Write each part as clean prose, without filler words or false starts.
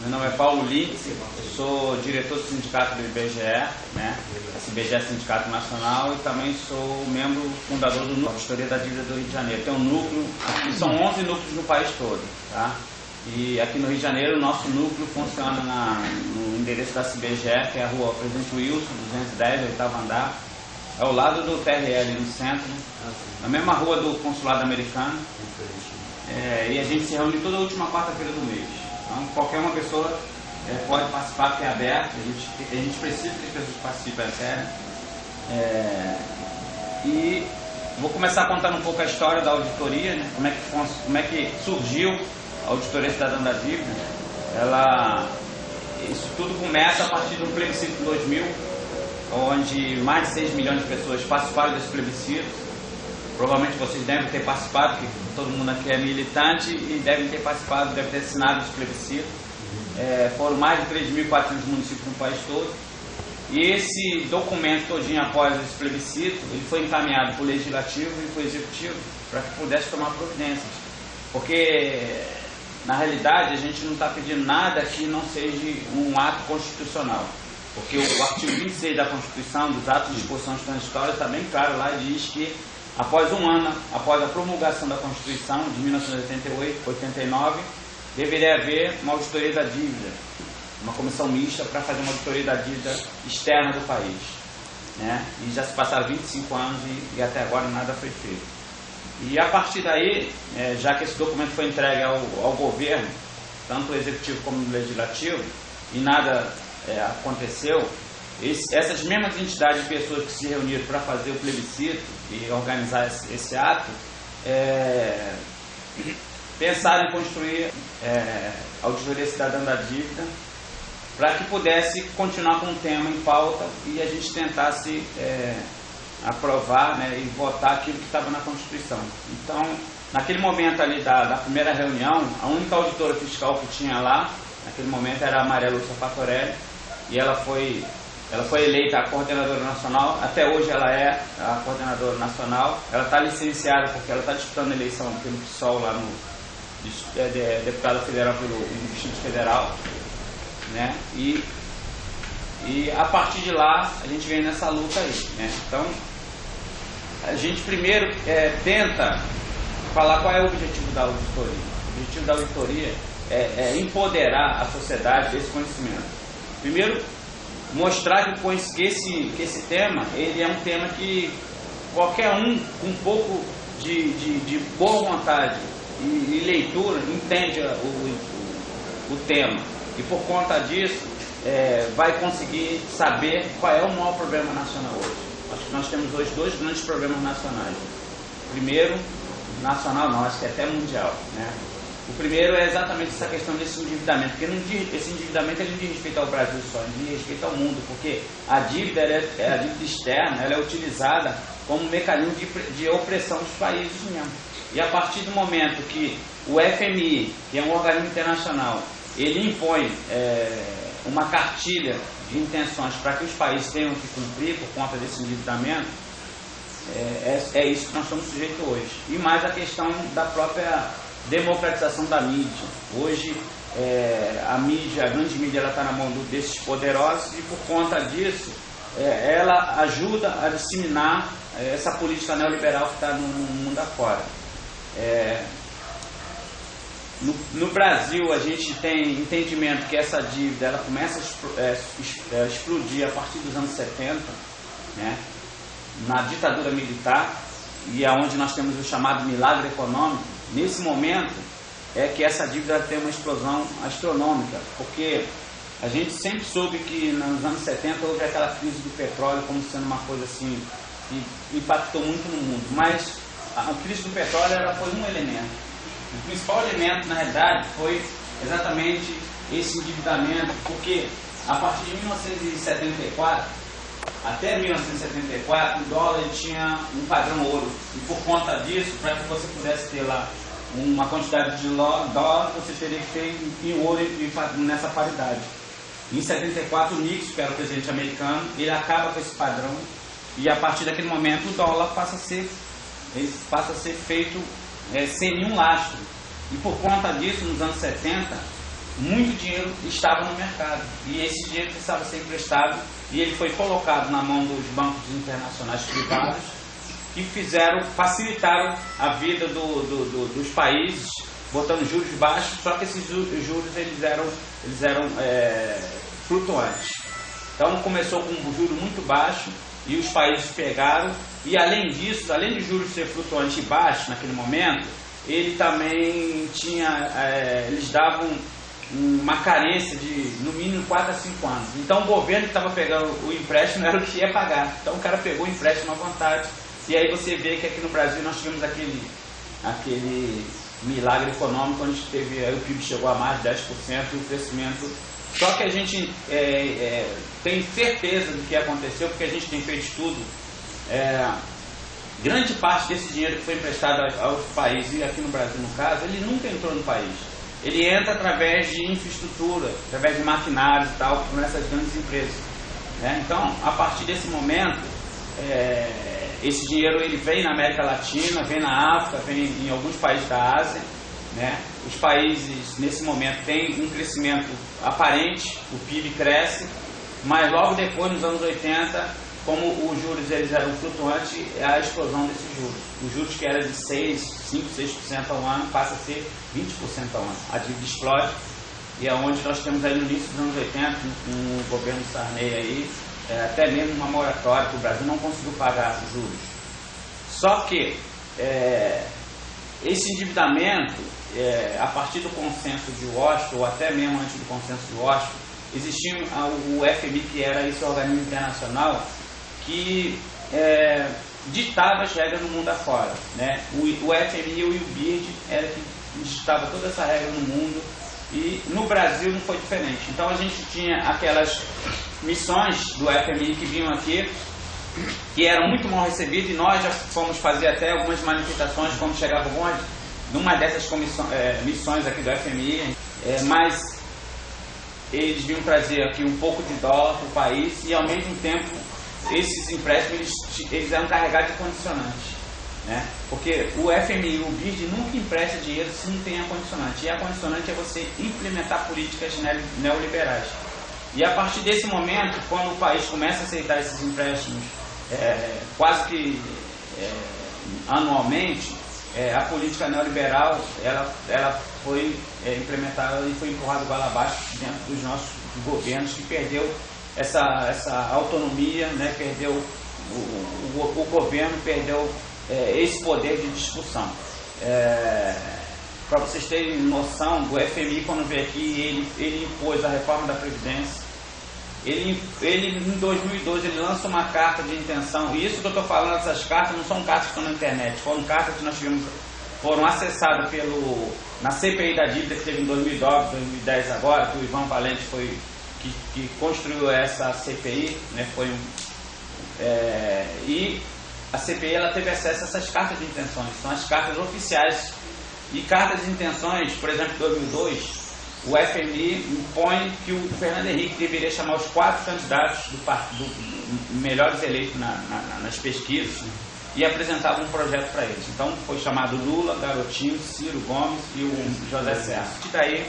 Meu nome é Paulo Lintz, sou diretor do sindicato do IBGE, né? Esse IBGE é Sindicato Nacional, e também sou membro fundador do Núcleo Auditoria da Dívida do Rio de Janeiro. Tem um núcleo, aqui são 11 núcleos no país todo, tá? E aqui no Rio de Janeiro o nosso núcleo funciona no endereço da CBGE, que é a rua Presidente Wilson, 210, 8º andar, ao lado do TRL no centro, na mesma rua do Consulado Americano, e a gente se reúne toda a última quarta-feira do mês. Então, qualquer uma pessoa pode participar, porque é aberto, a gente precisa que as pessoas participem, é sério. E vou começar contando um pouco a história da auditoria, né? Como é que surgiu a Auditoria Cidadã da Dívida. Isso tudo começa a partir do plebiscito de 2000, onde mais de 6 milhões de pessoas participaram desse plebiscito. Provavelmente vocês devem ter participado, porque todo mundo aqui é militante e devem ter participado, devem ter assinado esse plebiscito. Foram mais de 3.400 municípios no país todo. E esse documento todinho após esse plebiscito, ele foi encaminhado para o Legislativo e para o Executivo para que pudesse tomar providências. Porque, na realidade, a gente não está pedindo nada que não seja um ato constitucional. Porque o artigo 26 da Constituição, dos atos de disposições transitórias, está bem claro lá, e diz que após um ano, após a promulgação da Constituição de 1989, deveria haver uma auditoria da dívida, uma comissão mista para fazer uma auditoria da dívida externa do país, né? E já se passaram 25 anos e até agora nada foi feito. E a partir daí, já que esse documento foi entregue ao governo, tanto o executivo como o legislativo, e nada aconteceu, essas mesmas entidades e pessoas que se reuniram para fazer o plebiscito e organizar esse ato, pensaram em construir a Auditoria Cidadã da Dívida para que pudesse continuar com o tema em pauta e a gente tentasse aprovar, né, e votar aquilo que estava na Constituição. Então, naquele momento ali da primeira reunião, a única auditora fiscal que tinha lá, naquele momento, era a Maria Lúcia Fatorelli, e ela foi eleita a coordenadora nacional. Até hoje ela é a coordenadora nacional. Ela está licenciada porque ela está disputando a eleição pelo PSOL lá deputada federal pelo Distrito Federal, né? E a partir de lá a gente vem nessa luta aí, né? Então a gente primeiro tenta falar qual é o objetivo da auditoria. O objetivo da auditoria é empoderar a sociedade desse conhecimento. Primeiro, mostrar que esse tema, ele é um tema que qualquer um com um pouco de boa vontade e leitura entende o tema. E por conta disso, vai conseguir saber qual é o maior problema nacional hoje. Acho que nós temos hoje 2 grandes problemas nacionais. Primeiro, nacional não, acho que é até mundial, né? O primeiro é exatamente essa questão desse endividamento, porque esse endividamento ele não diz respeito ao Brasil só, ele diz respeito ao mundo, porque a dívida, a dívida externa, ela é utilizada como um mecanismo de opressão dos países mesmo. E a partir do momento que o FMI, que é um organismo internacional, ele impõe uma cartilha de intenções para que os países tenham que cumprir por conta desse endividamento, é isso que nós estamos sujeitos hoje. E mais a questão da própria democratização da mídia. Hoje a grande mídia está na mão desses poderosos, e por conta disso ela ajuda a disseminar essa política neoliberal que está no mundo afora. No Brasil a gente tem entendimento que essa dívida ela começa a explodir a partir dos anos 70, né, na ditadura militar, e aonde nós temos o chamado milagre econômico. Nesse momento é que essa dívida tem uma explosão astronômica, porque a gente sempre soube que nos anos 70 houve aquela crise do petróleo como sendo uma coisa assim que impactou muito no mundo, mas a crise do petróleo ela foi um elemento. O principal elemento, na realidade, foi exatamente esse endividamento, porque a partir de 1974 até 1974 o dólar tinha um padrão ouro, e por conta disso, para que você pudesse ter lá uma quantidade de dólar, você teria que ter em ouro nessa paridade. Em 74 o Nixon, que era o presidente americano, ele acaba com esse padrão, e a partir daquele momento o dólar passa a ser feito sem nenhum lastro. E por conta disso, nos anos 70, muito dinheiro estava no mercado. E esse dinheiro precisava ser emprestado e ele foi colocado na mão dos bancos internacionais privados que facilitaram a vida dos países, botando juros baixos, só que esses juros eles eram flutuantes. Então começou com um juro muito baixo e os países pegaram, e além disso, além de juros ser flutuante e baixo naquele momento, ele também tinha, eles davam uma carência de no mínimo 4 a 5 anos. Então o governo que estava pegando o empréstimo era o que ia pagar. Então o cara pegou o empréstimo à vontade. E aí você vê que aqui no Brasil nós tivemos aquele milagre econômico onde aí o PIB chegou a mais de 10% e o crescimento. Só que a gente tem certeza do que aconteceu, porque a gente tem feito estudo. Grande parte desse dinheiro que foi emprestado aos países, e aqui no Brasil no caso, ele nunca entrou no país. Ele entra através de infraestrutura, através de maquinários e tal, nessas grandes empresas. Então, a partir desse momento, esse dinheiro ele vem na América Latina, vem na África, vem em alguns países da Ásia. Os países, nesse momento, têm um crescimento aparente, o PIB cresce, mas logo depois, nos anos 80, como os juros eles eram flutuantes, é a explosão desses juros. Os juros que eram de 5-6% ao ano passa a ser 20% ao ano. A dívida explode e é onde nós temos aí no início dos anos 80, com o governo Sarney aí, até mesmo uma moratória que o Brasil não conseguiu pagar os juros. Só que esse endividamento, a partir do consenso de Washington, ou até mesmo antes do consenso de Washington, existia o FMI, que era esse organismo internacional que ditava as regras no mundo afora. O FMI e o BIRD era que ditava toda essa regra no mundo, e no Brasil não foi diferente. Então a gente tinha aquelas missões do FMI que vinham aqui, que eram muito mal recebidas, e nós já fomos fazer até algumas manifestações quando chegava o bonde, numa dessas missões aqui do FMI, mas eles vinham trazer aqui um pouco de dólar para o país, e ao mesmo tempo esses empréstimos eles eram carregados de condicionantes. Porque o FMI e o BIRD nunca empresta dinheiro se não tem a condicionante, e a condicionante é você implementar políticas neoliberais. E a partir desse momento, quando o país começa a aceitar esses empréstimos quase que anualmente, a política neoliberal ela foi implementada e foi empurrada goela abaixo dentro dos nossos governos, que perdeu essa autonomia, perdeu o governo, perdeu esse poder de discussão. Para vocês terem noção, o FMI, quando veio aqui, ele impôs a reforma da Previdência. Ele em 2012 ele lança uma carta de intenção, e isso que eu estou falando, essas cartas não são cartas que estão na internet, foram cartas que nós foram acessadas na CPI da dívida que teve em 2009, 2010 agora, que o Ivan Valente foi que construiu essa CPI, e a CPI ela teve acesso a essas cartas de intenções, são as cartas oficiais. E cartas de intenções, por exemplo, em 2002, o FMI impõe que o Fernando Henrique deveria chamar os 4 candidatos do melhores eleitos nas pesquisas e apresentava um projeto para eles. Então foi chamado Lula, Garotinho, Ciro Gomes e o José Serra. E daí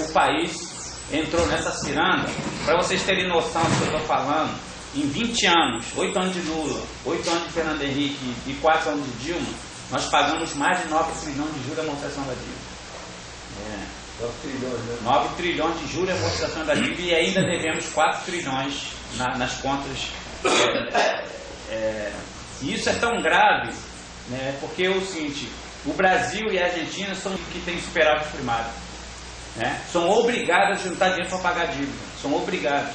o país entrou nessa ciranda. Para vocês terem noção do que eu estou falando, em 20 anos, 8 anos de Lula, 8 anos de Fernando Henrique e 4 anos de Dilma, nós pagamos mais de 9 trilhões de juros de amortização da dívida. 9 trilhões de juros de amortização da dívida, e ainda devemos 4 trilhões nas contas. E isso é tão grave, porque é o seguinte: o Brasil e a Argentina são que têm superávit primário. São obrigados a juntar dinheiro para pagar a dívida. São obrigados.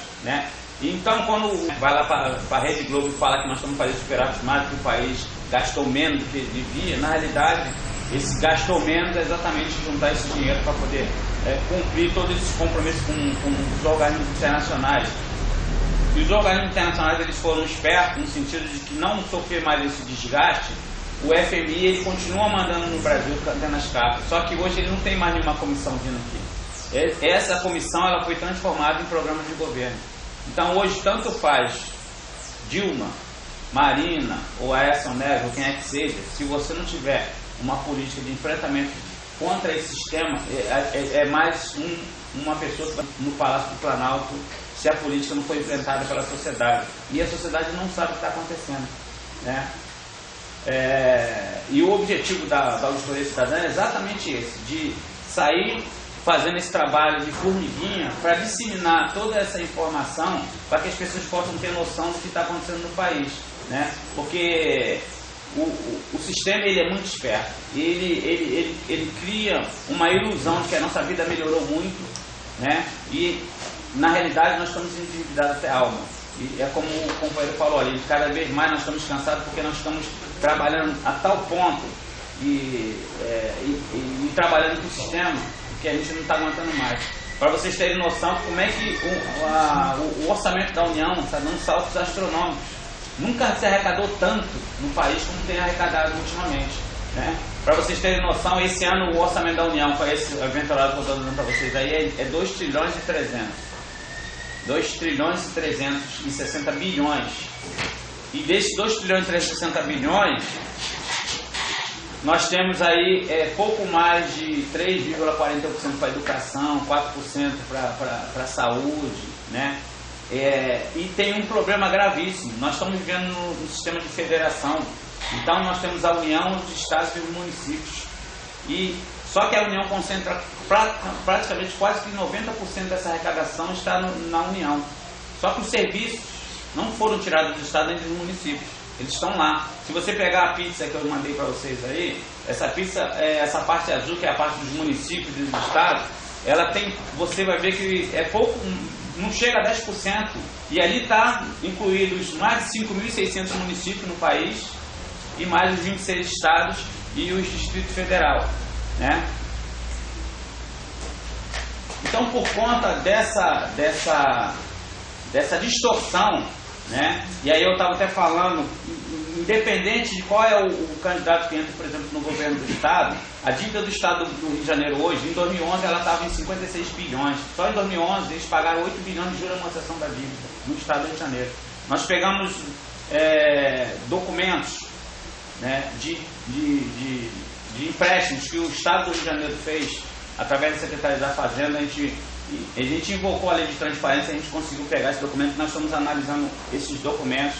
Então, quando vai lá para a Rede Globo e fala que nós estamos fazendo superávit primário, que o país gastou menos do que devia, na realidade, esse gastou menos é exatamente juntar esse dinheiro para poder cumprir todos esses compromissos com os organismos internacionais. E os organismos internacionais eles foram espertos no sentido de que não sofrer mais esse desgaste. O FMI ele continua mandando no Brasil, cantando as cartas, só que hoje ele não tem mais nenhuma comissão vindo aqui. Essa comissão ela foi transformada em programas de governo. Então hoje tanto faz Dilma, Marina ou Aécio Neves, ou quem é que seja, se você não tiver uma política de enfrentamento contra esse sistema, é mais uma pessoa no Palácio do Planalto se a política não foi enfrentada pela sociedade. E a sociedade não sabe o que está acontecendo, né? E o objetivo da Auditoria Cidadã é exatamente esse, de sair fazendo esse trabalho de formiguinha para disseminar toda essa informação para que as pessoas possam ter noção do que está acontecendo no país, né? Porque o sistema ele é muito esperto, ele cria uma ilusão de que a nossa vida melhorou muito, né? E na realidade nós estamos endividados até a alma. E é como o companheiro falou ali, cada vez mais nós estamos cansados porque nós estamos trabalhando a tal ponto e trabalhando com o sistema que a gente não está aguentando mais. Para vocês terem noção como é que o orçamento da União está dando saltos astronômicos. Nunca se arrecadou tanto no país como tem arrecadado ultimamente, né? Para vocês terem noção, esse ano o orçamento da União, para esse eventualado que eu estou dando para vocês aí, é 2 trilhões e 300. 2 trilhões e 360 bilhões. E desses 2 trilhões e 360 bilhões, nós temos aí pouco mais de 3,40% para a educação, 4% para a saúde, né? E tem um problema gravíssimo. Nós estamos vivendo no sistema de federação. Então nós temos a União, os estados e os municípios. Só que a União concentra praticamente quase que 90% dessa arrecadação está na União. Só que os serviços não foram tirados dos estados nem dos municípios. Eles estão lá. Se você pegar a pizza que eu mandei para vocês aí, essa pizza, essa parte azul, que é a parte dos municípios e dos estados, ela tem, você vai ver que é pouco, não chega a 10%. E ali está incluídos mais de 5.600 municípios no país e mais os 26 estados e os Distrito Federal, né? Então, por conta dessa distorção, né? E aí eu estava até falando, independente de qual é o candidato que entra, por exemplo, no governo do estado, a dívida do estado do Rio de Janeiro hoje, em 2011, ela estava em 56 bilhões. Só em 2011 eles pagaram 8 bilhões de juros de amortização da dívida no estado do Rio de Janeiro. Nós pegamos documentos, né, de empréstimos que o estado do Rio de Janeiro fez através da Secretaria da Fazenda. A gente invocou a lei de transparência, a gente conseguiu pegar esse documento. Nós estamos analisando esses documentos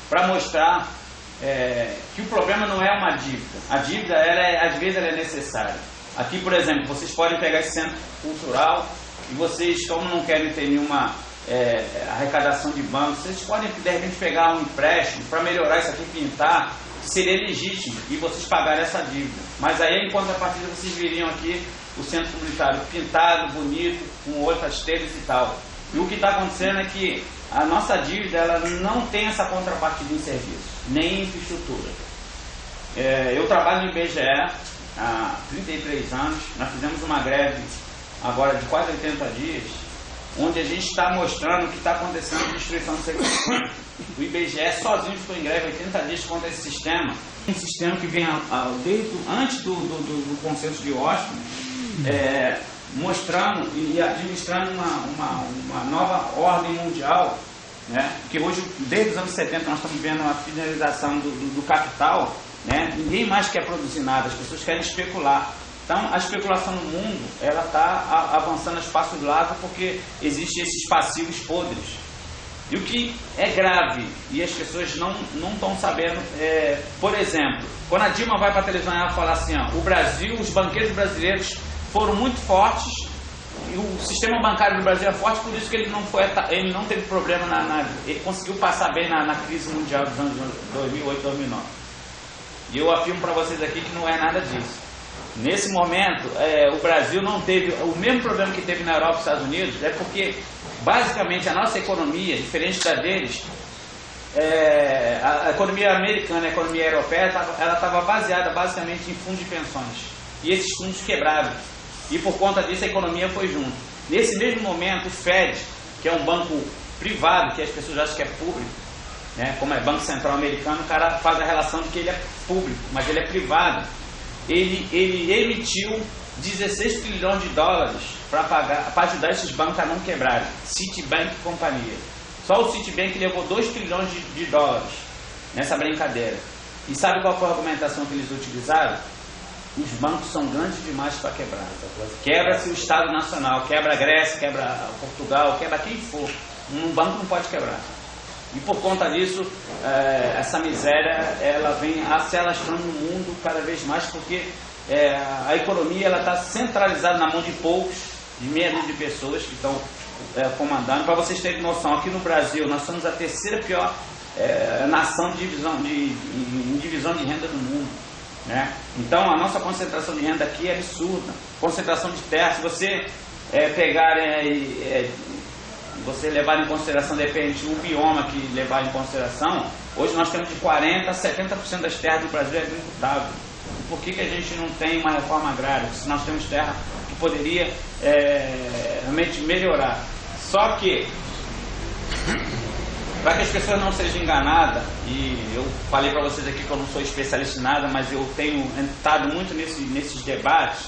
para mostrar que o problema não é uma dívida. A dívida, às vezes, ela é necessária. Aqui, por exemplo, vocês podem pegar esse centro cultural e vocês, como não querem ter nenhuma arrecadação de banco, vocês podem, de repente, pegar um empréstimo para melhorar isso aqui, pintar, que seria legítimo, e vocês pagarem essa dívida. Mas aí, em contrapartida, vocês viriam aqui o centro comunitário pintado, bonito, com outras telhas e tal. E o que está acontecendo é que a nossa dívida, ela não tem essa contrapartida em serviço, nem em infraestrutura. Eu trabalho no IBGE há 33 anos, nós fizemos uma greve agora de quase 80 dias, onde a gente está mostrando o que está acontecendo de destruição do serviço. O IBGE sozinho ficou em greve 80 dias contra esse sistema. Um sistema que vem antes do consenso de Washington, mostrando e administrando uma nova ordem mundial, né? Que hoje, desde os anos 70, nós estamos vendo a finalização do capital, né? Ninguém mais quer produzir nada, as pessoas querem especular. Então, a especulação no mundo, ela está avançando a espaços largos porque existem esses passivos podres. E o que é grave, e as pessoas não estão sabendo, por exemplo, quando a Dilma vai para a televisão, ela fala assim, ó, o Brasil, os banqueiros brasileiros foram muito fortes, e o sistema bancário do Brasil é forte, por isso que ele não teve problema, ele conseguiu passar bem na crise mundial dos anos 2008, 2009. E eu afirmo para vocês aqui que não é nada disso. Nesse momento, o Brasil não teve o mesmo problema que teve na Europa e Estados Unidos, porque basicamente a nossa economia, diferente da deles, a economia americana e a economia europeia, ela estava baseada basicamente em fundos de pensões. E esses fundos quebraram. E por conta disso a economia foi junto. Nesse mesmo momento, o Fed, que é um banco privado, que as pessoas acham que é público, né, como é Banco Central americano, o cara faz a relação de que ele é público, mas ele é privado. Ele emitiu 16 trilhões de dólares para ajudar esses bancos a não quebrarem. Citibank e companhia. Só o Citibank levou 2 trilhões de dólares nessa brincadeira. E sabe qual foi a argumentação que eles utilizaram? os bancos são grandes demais para quebrar. Quebra-se o Estado Nacional, quebra a Grécia, quebra Portugal, quebra quem for. Um banco não pode quebrar. E por conta disso, essa miséria ela vem se alastrando no mundo cada vez mais, porque a economia está centralizada na mão de poucos, de meia dúzia de pessoas que estão comandando. Para vocês terem noção, aqui no Brasil nós somos a terceira pior nação em divisão de renda do mundo, né? Então a nossa concentração de renda aqui é absurda. Concentração de terra, se você você levar em consideração, de repente, o bioma que levar em consideração, hoje nós temos de 40% a 70% das terras do Brasil agricultável. Por que a gente não tem uma reforma agrária? Se nós temos terra que poderia realmente melhorar. Só que, para que as pessoas não sejam enganadas, e eu falei para vocês aqui que eu não sou especialista em nada, mas eu tenho entrado muito nesses debates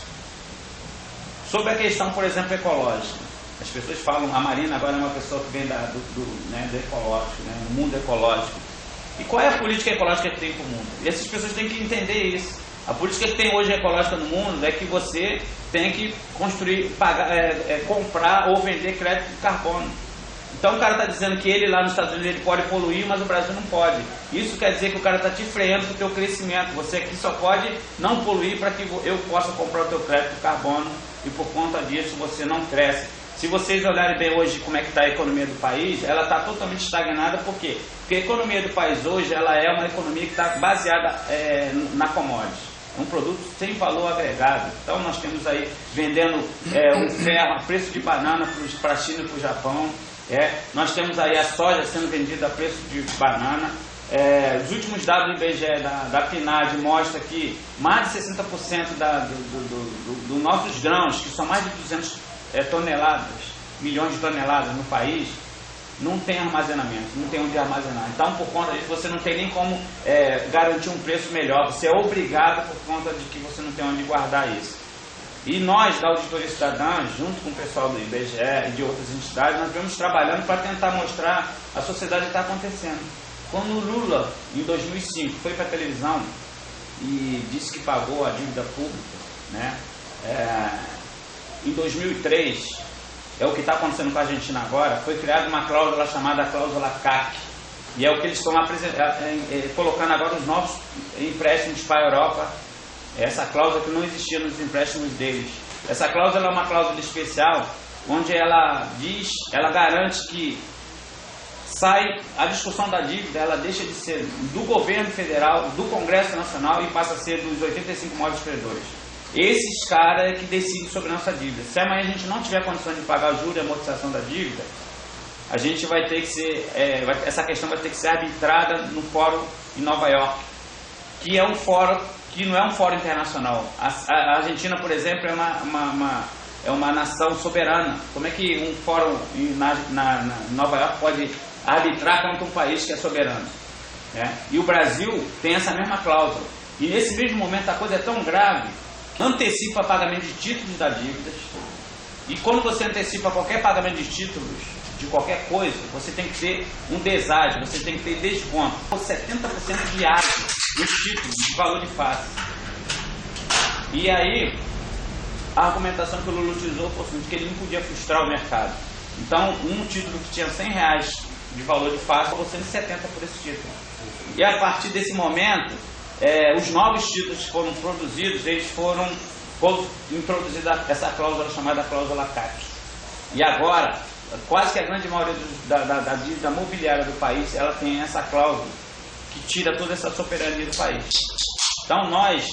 sobre a questão, por exemplo, ecológica. As pessoas falam, a Marina agora é uma pessoa que vem do ecológico, né, do mundo ecológico. E qual é a política ecológica que tem para o mundo? E essas pessoas têm que entender isso. A política que tem hoje ecológica no mundo é que você tem que construir, comprar ou vender crédito de carbono. Então o cara está dizendo que ele lá nos Estados Unidos ele pode poluir, mas o Brasil não pode. Isso quer dizer que o cara está te freando do teu crescimento. Você aqui só pode não poluir para que eu possa comprar o teu crédito de carbono, e por conta disso você não cresce. Se vocês olharem bem hoje como é que está a economia do país, ela está totalmente estagnada. Por quê? Porque a economia do país hoje ela é uma economia que está baseada na commodity. É um produto sem valor agregado. Então nós temos aí vendendo um ferro a preço de banana para a China e para o Japão. Nós temos aí a soja sendo vendida a preço de banana. Os últimos dados do IBGE, da PNAD, mostram que mais de 60% dos nossos grãos, que são mais de 200 milhões de toneladas no país, não tem armazenamento, não tem onde armazenar. Então, por conta disso, você não tem nem como garantir um preço melhor. Você é obrigado por conta de que você não tem onde guardar isso. E nós, da Auditoria Cidadã, junto com o pessoal do IBGE e de outras entidades, nós vamos trabalhando para tentar mostrar a sociedade que está acontecendo. Quando o Lula, em 2005, foi para a televisão e disse que pagou a dívida pública, né? Em 2003, é o que está acontecendo com a Argentina agora, foi criada uma cláusula chamada cláusula CAC, e é o que eles estão colocando agora os novos empréstimos para a Europa, essa cláusula que não existia nos empréstimos deles. Essa cláusula é uma cláusula especial, onde ela garante que sai a discussão da dívida, ela deixa de ser do governo federal, do Congresso Nacional, e passa a ser dos 85 maiores credores. Esses caras é que decidem sobre a nossa dívida. Se amanhã a gente não tiver condições de pagar o juro e a amortização da dívida, a gente vai ter que ser, essa questão vai ter que ser arbitrada no fórum em Nova York, que é um fórum que não é um fórum internacional. A Argentina, por exemplo, é uma nação soberana. Como é que um fórum na Nova York pode arbitrar contra um país que é soberano? E o Brasil tem essa mesma cláusula. E nesse mesmo momento a coisa é tão grave, antecipa pagamento de títulos da dívida. E quando você antecipa qualquer pagamento de títulos, de qualquer coisa, você tem que ter um deságio, você tem que ter desconto. 70% de ágio nos títulos, de valor de face. E aí, a argumentação que o Lula utilizou foi assim, que ele não podia frustrar o mercado. Então, um título que tinha R$100 de valor de face, pagou 170 por esse título. E a partir desse momento, os novos títulos que foram produzidos, eles foram introduzida essa cláusula chamada cláusula CAC. E agora, quase que a grande maioria da dívida mobiliária do país, ela tem essa cláusula que tira toda essa soberania do país. Então nós,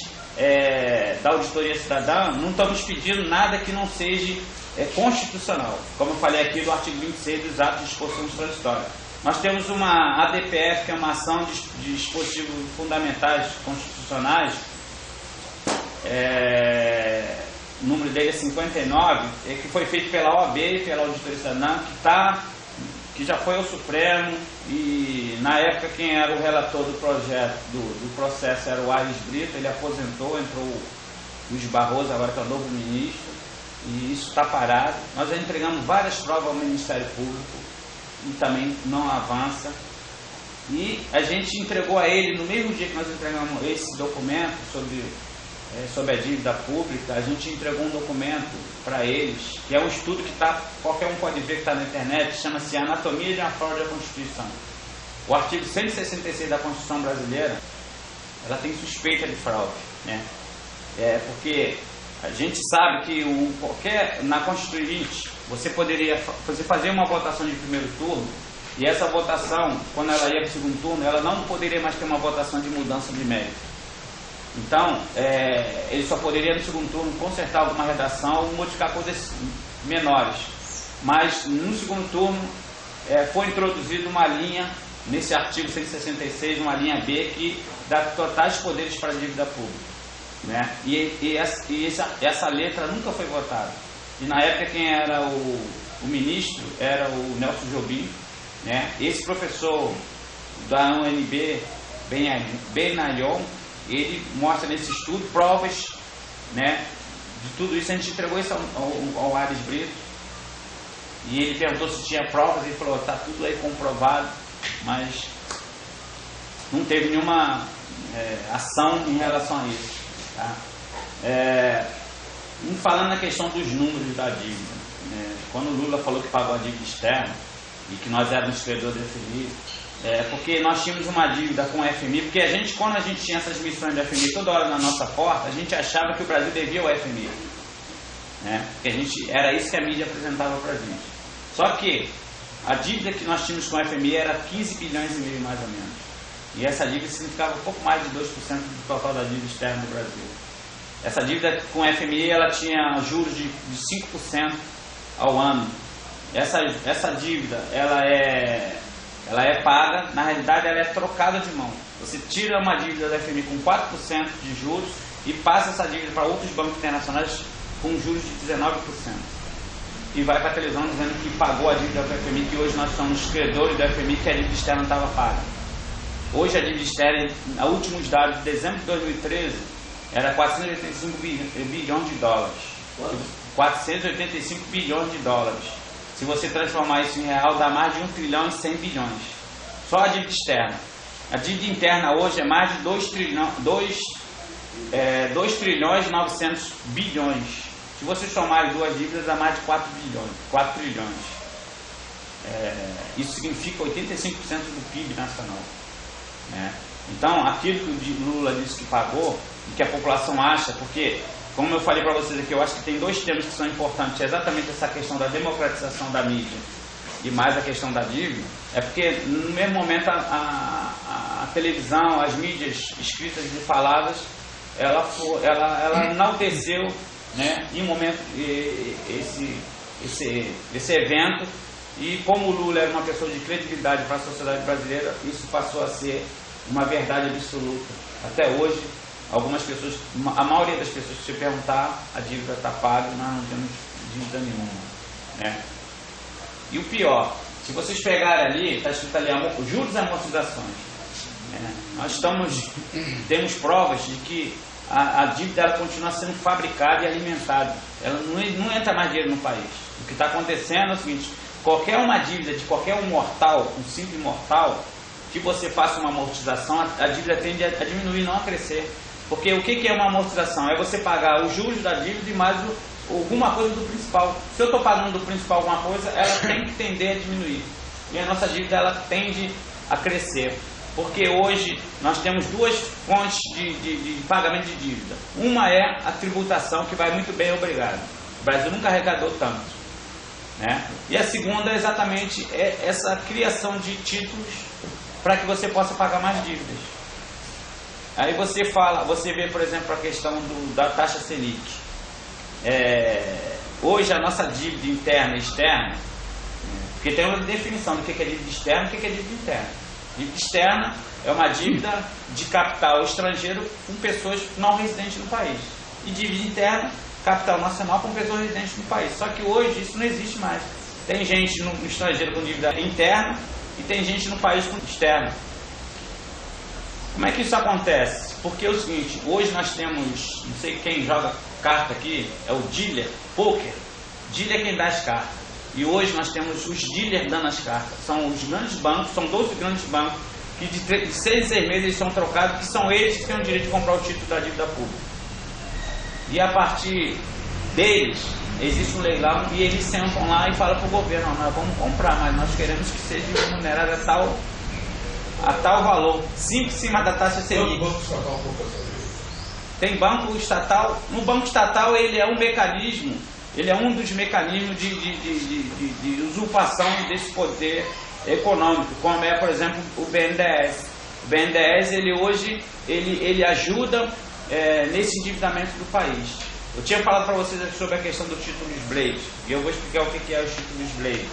da Auditoria Cidadã, não estamos pedindo nada que não seja constitucional, como eu falei aqui do artigo 26 dos atos de disposições transitórias. Nós temos uma ADPF, que é uma ação de dispositivos fundamentais constitucionais, o número dele é 59, que foi feito pela OAB e pela Auditoria Cidadã, que já foi ao Supremo, e na época quem era o relator do projeto, do processo, era o Aires Brito. Ele aposentou, entrou o Luiz Barroso, agora que é o novo ministro, e isso está parado. Nós já entregamos várias provas ao Ministério Público e também não avança. E a gente entregou a ele, no mesmo dia que nós entregamos esse documento sobre sobre a dívida pública, a gente entregou um documento para eles, que é um estudo que qualquer um pode ver que está na internet, chama-se Anatomia de uma Fraude à Constituição. O artigo 166 da Constituição brasileira, ela tem suspeita de fraude, né? Porque a gente sabe que na Constituinte você poderia fazer uma votação de primeiro turno, e essa votação, quando ela ia para o segundo turno, ela não poderia mais ter uma votação de mudança de mérito. Então, ele só poderia no segundo turno consertar alguma redação ou modificar coisas menores. Mas no segundo turno foi introduzida uma linha, nesse artigo 166, uma linha B, que dá totais poderes para a dívida pública, né? E essa letra nunca foi votada. E na época quem era o ministro era o Nelson Jobim, né? Esse professor da UNB, Benayon, ele mostra nesse estudo provas, né, de tudo isso. A gente entregou isso ao Ares Brito, e ele perguntou se tinha provas, ele falou, está tudo aí comprovado, mas não teve nenhuma ação em relação a isso, tá? Falando na questão dos números da dívida, quando o Lula falou que pagou a dívida externa e que nós éramos credores do FMI, porque nós tínhamos uma dívida com o FMI, porque quando a gente tinha essas missões do FMI toda hora na nossa porta, a gente achava que o Brasil devia ao FMI, né? Porque era isso que a mídia apresentava para a gente. Só que a dívida que nós tínhamos com o FMI era 15 bilhões e meio mais ou menos, e essa dívida significava um pouco mais de 2% do total da dívida externa do Brasil. Essa dívida com o FMI, ela tinha juros de 5% ao ano. Essa dívida, ela é paga, na realidade ela é trocada de mão. Você tira uma dívida da FMI com 4% de juros e passa essa dívida para outros bancos internacionais com juros de 19%. E vai para a televisão dizendo que pagou a dívida do FMI, que hoje nós somos credores do FMI, que a dívida externa estava paga. Hoje a dívida externa, a últimos dados de dezembro de 2013, era 485 bilhões de dólares. 485 bilhões de dólares. Se você transformar isso em real, dá mais de 1 trilhão e 100 bilhões. Só a dívida externa. A dívida interna hoje é mais de 2 trilhões e 900 bilhões. Se você somar as duas dívidas, dá mais de 4 trilhões. Isso significa 85% do PIB nacional, né? Então, aquilo que o Lula disse que pagou, e que a população acha, porque, como eu falei para vocês aqui, eu acho que tem dois temas que são importantes, exatamente essa questão da democratização da mídia e mais a questão da dívida, porque no mesmo momento a televisão, as mídias escritas e faladas, ela enalteceu, né, em um momento esse evento, e como o Lula era uma pessoa de credibilidade para a sociedade brasileira, isso passou a ser uma verdade absoluta. Até hoje, algumas pessoas, a maioria das pessoas que se perguntar, a dívida está paga, nós não temos dívida nenhuma, né? E o pior, se vocês pegarem ali, está escrito ali, juros e amortizações, né? Nós temos provas de que a dívida ela continua sendo fabricada e alimentada, ela não entra mais dinheiro no país. O que está acontecendo é o seguinte, qualquer uma dívida de qualquer um mortal, um simples mortal, que você faça uma amortização, a dívida tende a diminuir, não a crescer. Porque o que é uma amortização? É você pagar os juros da dívida e mais alguma coisa do principal. Se eu estou pagando do principal alguma coisa, ela tem que tender a diminuir. E a nossa dívida ela tende a crescer. Porque hoje nós temos duas fontes de pagamento de dívida. Uma é a tributação, que vai muito bem, obrigado. O Brasil nunca arrecadou tanto, né? E a segunda é exatamente essa criação de títulos para que você possa pagar mais dívidas. Aí você vê, por exemplo, a questão da taxa Selic. Hoje a nossa dívida interna e externa, porque tem uma definição do que é dívida externa e o que é dívida interna. Dívida externa é uma dívida de capital estrangeiro com pessoas não residentes no país. E dívida interna, capital nacional com pessoas residentes no país. Só que hoje isso não existe mais. Tem gente no estrangeiro com dívida interna e tem gente no país com externa. Como é que isso acontece? Porque é o seguinte, hoje nós temos, não sei quem joga carta aqui, é o dealer, poker. Dealer é quem dá as cartas. E hoje nós temos os dealers dando as cartas. São os grandes bancos, são 12 grandes bancos, que de 6 em 6 meses eles são trocados, que são eles que têm o direito de comprar o título da dívida pública. e a partir deles existe um leilão e eles sentam lá e falam para o governo: não, nós vamos comprar, mas nós queremos que seja remunerado a tal valor, 5 em cima da taxa Selic. Tem banco estatal. No banco estatal ele é um mecanismo, ele é um dos mecanismos de usurpação desse poder econômico, como é, por exemplo, o BNDES. O BNDES, ele hoje, ele ajuda nesse endividamento do país. Eu tinha falado para vocês aqui sobre a questão do títulos Blade, e eu vou explicar o que é os títulos Blade.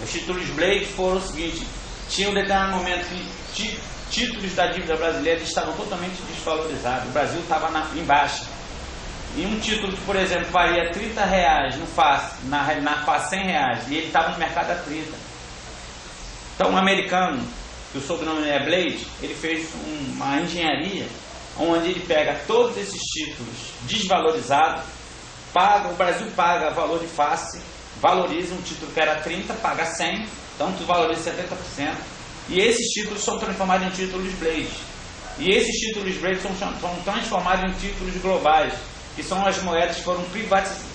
Os títulos Blade foram o seguinte: tinha um determinado momento que títulos da dívida brasileira estavam totalmente desvalorizados, o Brasil estava em baixa. E um título que, por exemplo, valia R$30 no FAS, na FAS R$100, e ele estava no mercado a 30. Então, um americano, que o sobrenome é Blade, ele fez uma engenharia onde ele pega todos esses títulos desvalorizados, o Brasil paga valor de face, valoriza um título que era 30, paga 100, então tu valoriza 70%, e esses títulos são transformados em títulos Blade. E esses títulos Blade são transformados em títulos globais, que são as moedas que foram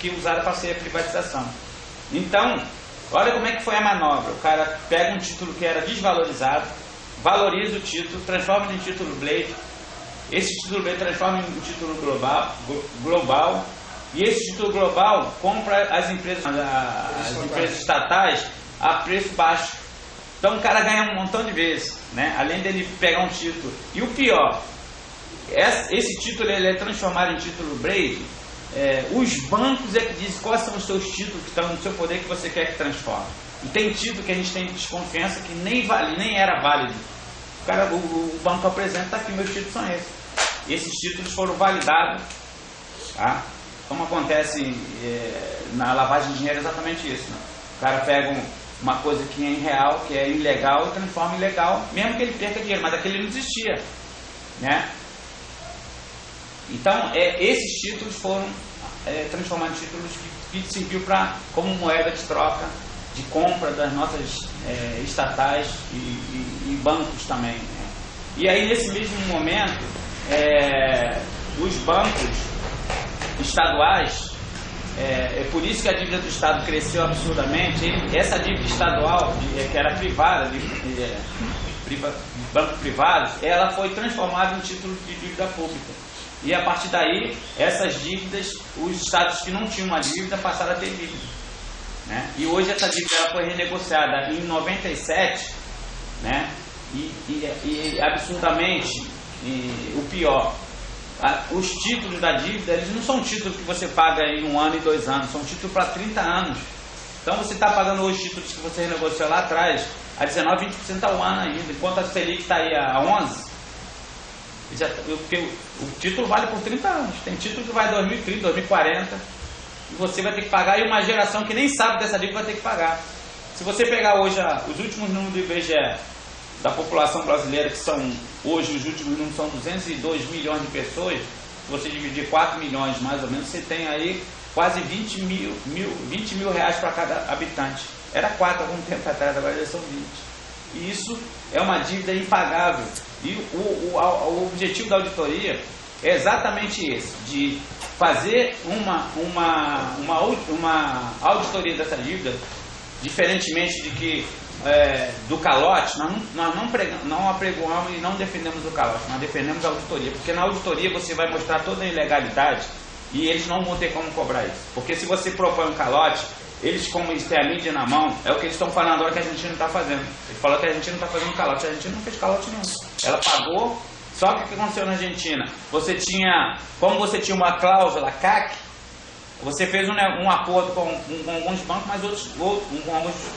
que usaram para ser a privatização. Então, olha como é que foi a manobra. O cara pega um título que era desvalorizado, valoriza o título, transforma em título Blade. Esse título Blade transforma em título global, e esse título global compra as empresas estatais a preço baixo. Então o cara ganha um montão de vezes, né? Além dele pegar um título. E o pior, esse título ele é transformado em título Blade. Os bancos é que dizem quais são os seus títulos que estão no seu poder que você quer que transforme. E tem título que a gente tem desconfiança que nem era válido. O banco apresenta: aqui, meus títulos são esses. E esses títulos foram validados, tá? Como acontece na lavagem de dinheiro, é exatamente isso, né? O cara pega uma coisa que é irreal, que é ilegal, e transforma em legal, mesmo que ele perca dinheiro, mas aquele não existia, né? Então, esses títulos foram transformados em títulos que serviu como moeda de troca, de compra das nossas estatais e bancos também, né? E aí, nesse mesmo momento, os bancos estaduais, por isso que a dívida do Estado cresceu absurdamente. Essa dívida estadual, que era privada, de bancos privados, ela foi transformada em título de dívida pública. E a partir daí, essas dívidas, os estados que não tinham uma dívida passaram a ter dívida, né? E hoje essa dívida ela foi renegociada em 97, né? E absurdamente, o pior, os títulos da dívida, eles não são títulos que você paga em 1 ano e 2 anos, são títulos para 30 anos. Então você está pagando hoje títulos que você renegociou lá atrás a 19, 20% ao ano ainda, enquanto a Selic está aí a 11%. Porque o título vale por 30 anos. Tem título que vai 2030, 2040, e você vai ter que pagar, e uma geração que nem sabe dessa dívida vai ter que pagar. Se você pegar hoje os últimos números do IBGE da população brasileira, que são hoje, os últimos números são 202 milhões de pessoas, se você dividir 4 milhões mais ou menos, você tem aí quase 20 mil reais para cada habitante. Era 4 algum tempo atrás, agora já são 20. E isso é uma dívida impagável. E o objetivo da auditoria é exatamente esse, de fazer uma auditoria dessa dívida, diferentemente de que do calote. Nós não apregoamos e não defendemos o calote, nós defendemos a auditoria, porque na auditoria você vai mostrar toda a ilegalidade e eles não vão ter como cobrar isso. Porque se você propõe um calote, eles, como eles têm a mídia na mão, é o que eles estão falando agora que a Argentina não está fazendo. Ele falou que a Argentina não está fazendo calote. A Argentina não fez calote nenhum. Ela pagou. Só que o que aconteceu na Argentina? Como você tinha uma cláusula CAC, você fez um acordo com alguns bancos, mas com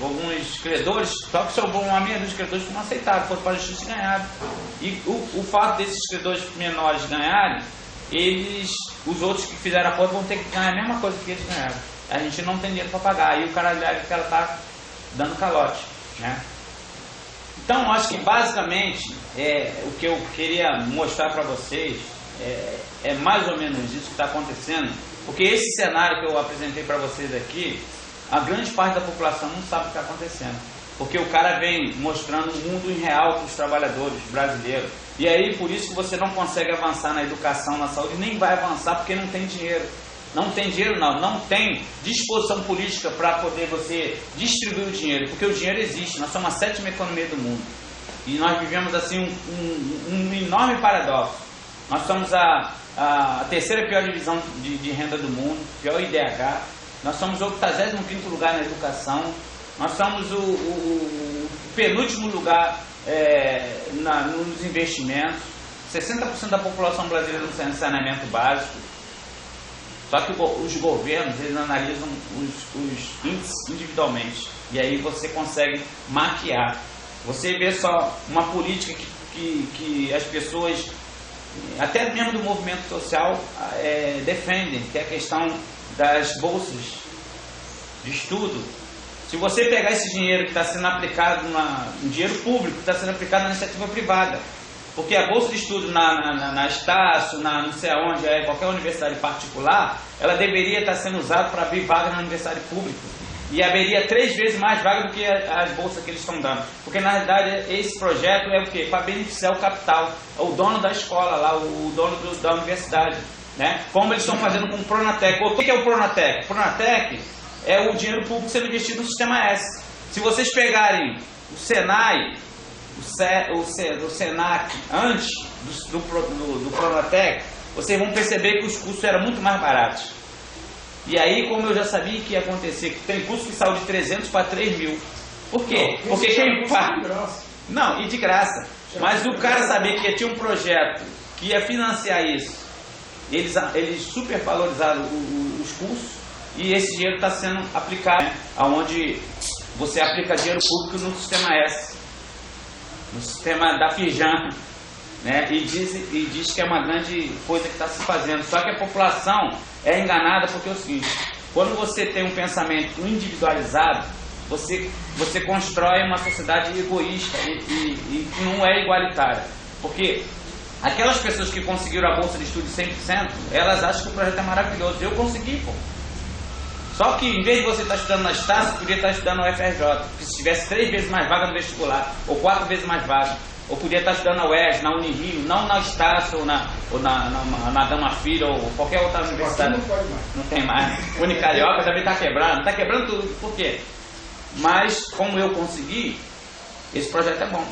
alguns credores, só que sobrou uma meia dos credores que não aceitaram, foram para a justiça e ganharam. E o fato desses credores menores ganharem, os outros que fizeram acordo vão ter que ganhar a mesma coisa que eles ganharam. A gente não tem dinheiro para pagar, aí o cara alega que ela está dando calote, né? Então, acho que basicamente o que eu queria mostrar para vocês é mais ou menos isso que está acontecendo, porque esse cenário que eu apresentei para vocês aqui, a grande parte da população não sabe o que está acontecendo. porque o cara vem mostrando o mundo irreal para os trabalhadores brasileiros. E aí, por isso que você não consegue avançar na educação, na saúde, nem vai avançar porque não tem dinheiro. Não tem dinheiro não tem disposição política para poder você distribuir o dinheiro, porque o dinheiro existe, nós somos a 7ª economia do mundo. E nós vivemos assim um enorme paradoxo. Nós somos a 3ª pior divisão de renda do mundo, pior IDH, nós somos o 85º lugar na educação, nós somos o penúltimo lugar nos investimentos, 60% da população brasileira não tem saneamento básico. Só que os governos, eles analisam os índices individualmente, e aí você consegue maquiar. Você vê só uma política que as pessoas, até mesmo do movimento social, defendem, que é a questão das bolsas de estudo. Se você pegar esse dinheiro que está sendo aplicado, um dinheiro público que está sendo aplicado na iniciativa privada, porque a bolsa de estudo na Estácio, não sei aonde, qualquer universidade particular, ela deveria estar sendo usada para abrir vaga na universidade pública. E haveria 3 vezes mais vaga do que as bolsas que eles estão dando. Porque na realidade esse projeto é o quê? Para beneficiar o capital, o dono da escola lá, o dono da universidade, né? Como eles estão fazendo com o Pronatec. O que é o Pronatec? O Pronatec é o dinheiro público sendo investido no Sistema S. Se vocês pegarem o Senai, o Senac, antes do Pronatec, vocês vão perceber que os custos eram muito mais baratos. E aí, como eu já sabia que ia acontecer, que tem custo que saiu de 300 para 3 mil. Por quê? Porque quem paga... Não, e de graça. Mas o cara sabia que tinha um projeto que ia financiar isso, eles supervalorizaram os custos, e esse dinheiro está sendo aplicado, né? Onde você aplica dinheiro público no Sistema S, no sistema da Firjan, né? E diz que é uma grande coisa que está se fazendo. Só que a população é enganada, porque é o seguinte: quando você tem um pensamento individualizado, você constrói uma sociedade egoísta e que não é igualitária. Porque aquelas pessoas que conseguiram a bolsa de estudo de 100%, elas acham que o projeto é maravilhoso. Eu consegui, pô. Só que em vez de você estar estudando na Estácio, podia estar estudando no UFRJ, que se tivesse 3 vezes mais vaga no vestibular, ou 4 vezes mais vaga. Ou podia estar estudando na UERJ, na Unirio, não na Estácio, ou na Gama Filho, ou qualquer outra universidade. Não pode mais. Não tem mais. Unicarioca também está quebrando. Está quebrando tudo. Por quê? Mas, como eu consegui, esse projeto é bom.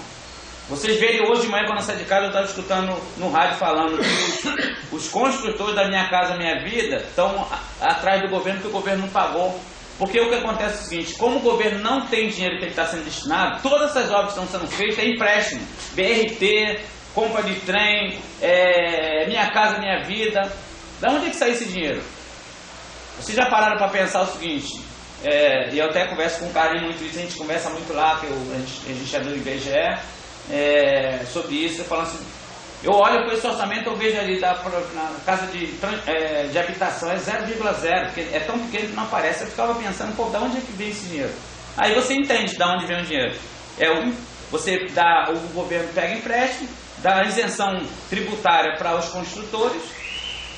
Vocês verem hoje de manhã, quando eu saí de casa, eu estava escutando no rádio falando que os construtores da Minha Casa Minha Vida estão atrás do governo, que o governo não pagou. Porque o que acontece é o seguinte: como o governo não tem dinheiro que ele está sendo destinado, todas essas obras que estão sendo feitas é empréstimo. BRT, compra de trem, Minha Casa Minha Vida. Da onde é que sai esse dinheiro? Vocês já pararam para pensar o seguinte, e eu até converso com o Carlinhos muito isso, a gente conversa muito lá, que a gente é do IBGE, sobre isso, falando assim, eu olho para esse orçamento, eu vejo ali na casa de habitação, é 0,0, porque é tão pequeno que não aparece. Eu ficava pensando, pô, da onde é que vem esse dinheiro? Aí você entende de onde vem o dinheiro. O governo pega empréstimo, dá isenção tributária para os construtores,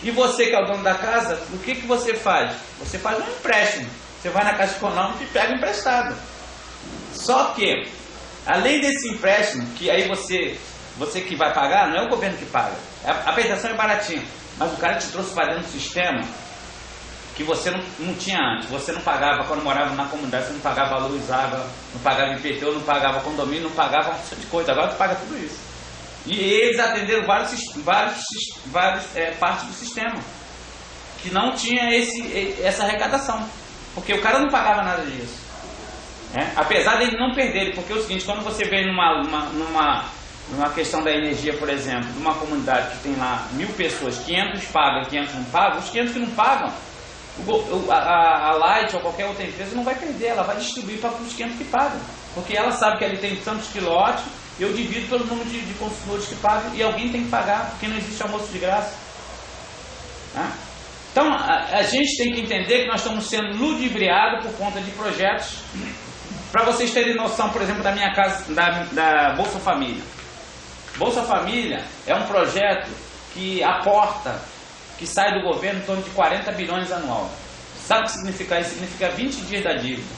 e você que é o dono da casa, o que você faz? Você faz um empréstimo. Você vai na Caixa Econômica e pega emprestado. Só que, além desse empréstimo, que aí você que vai pagar, não é o governo que paga. A prestação é baratinha, mas o cara te trouxe para dentro do sistema que você não tinha antes. Você não pagava, quando morava na comunidade, você não pagava luz, água, não pagava IPTU, não pagava condomínio, não pagava um de coisa. Agora tu paga tudo isso. E eles atenderam várias partes do sistema que não tinha essa arrecadação, porque o cara não pagava nada disso. Apesar dele não perder, porque é o seguinte: quando você vem numa questão da energia, por exemplo, de uma comunidade que tem lá 1000 pessoas, 500 pagam, 500 não pagam, os 500 que não pagam, a Light ou qualquer outra empresa não vai perder, ela vai distribuir para os 500 que pagam, porque ela sabe que ali tem tantos quilowatts, eu divido pelo número de consumidores que pagam, e alguém tem que pagar, porque não existe almoço de graça. Então a gente tem que entender que nós estamos sendo ludibriados por conta de projetos. Para vocês terem noção, por exemplo, da Minha Casa, da Bolsa Família. Bolsa Família é um projeto que aporta, que sai do governo em torno de 40 bilhões anual. Sabe o que significa isso? Significa 20 dias da dívida.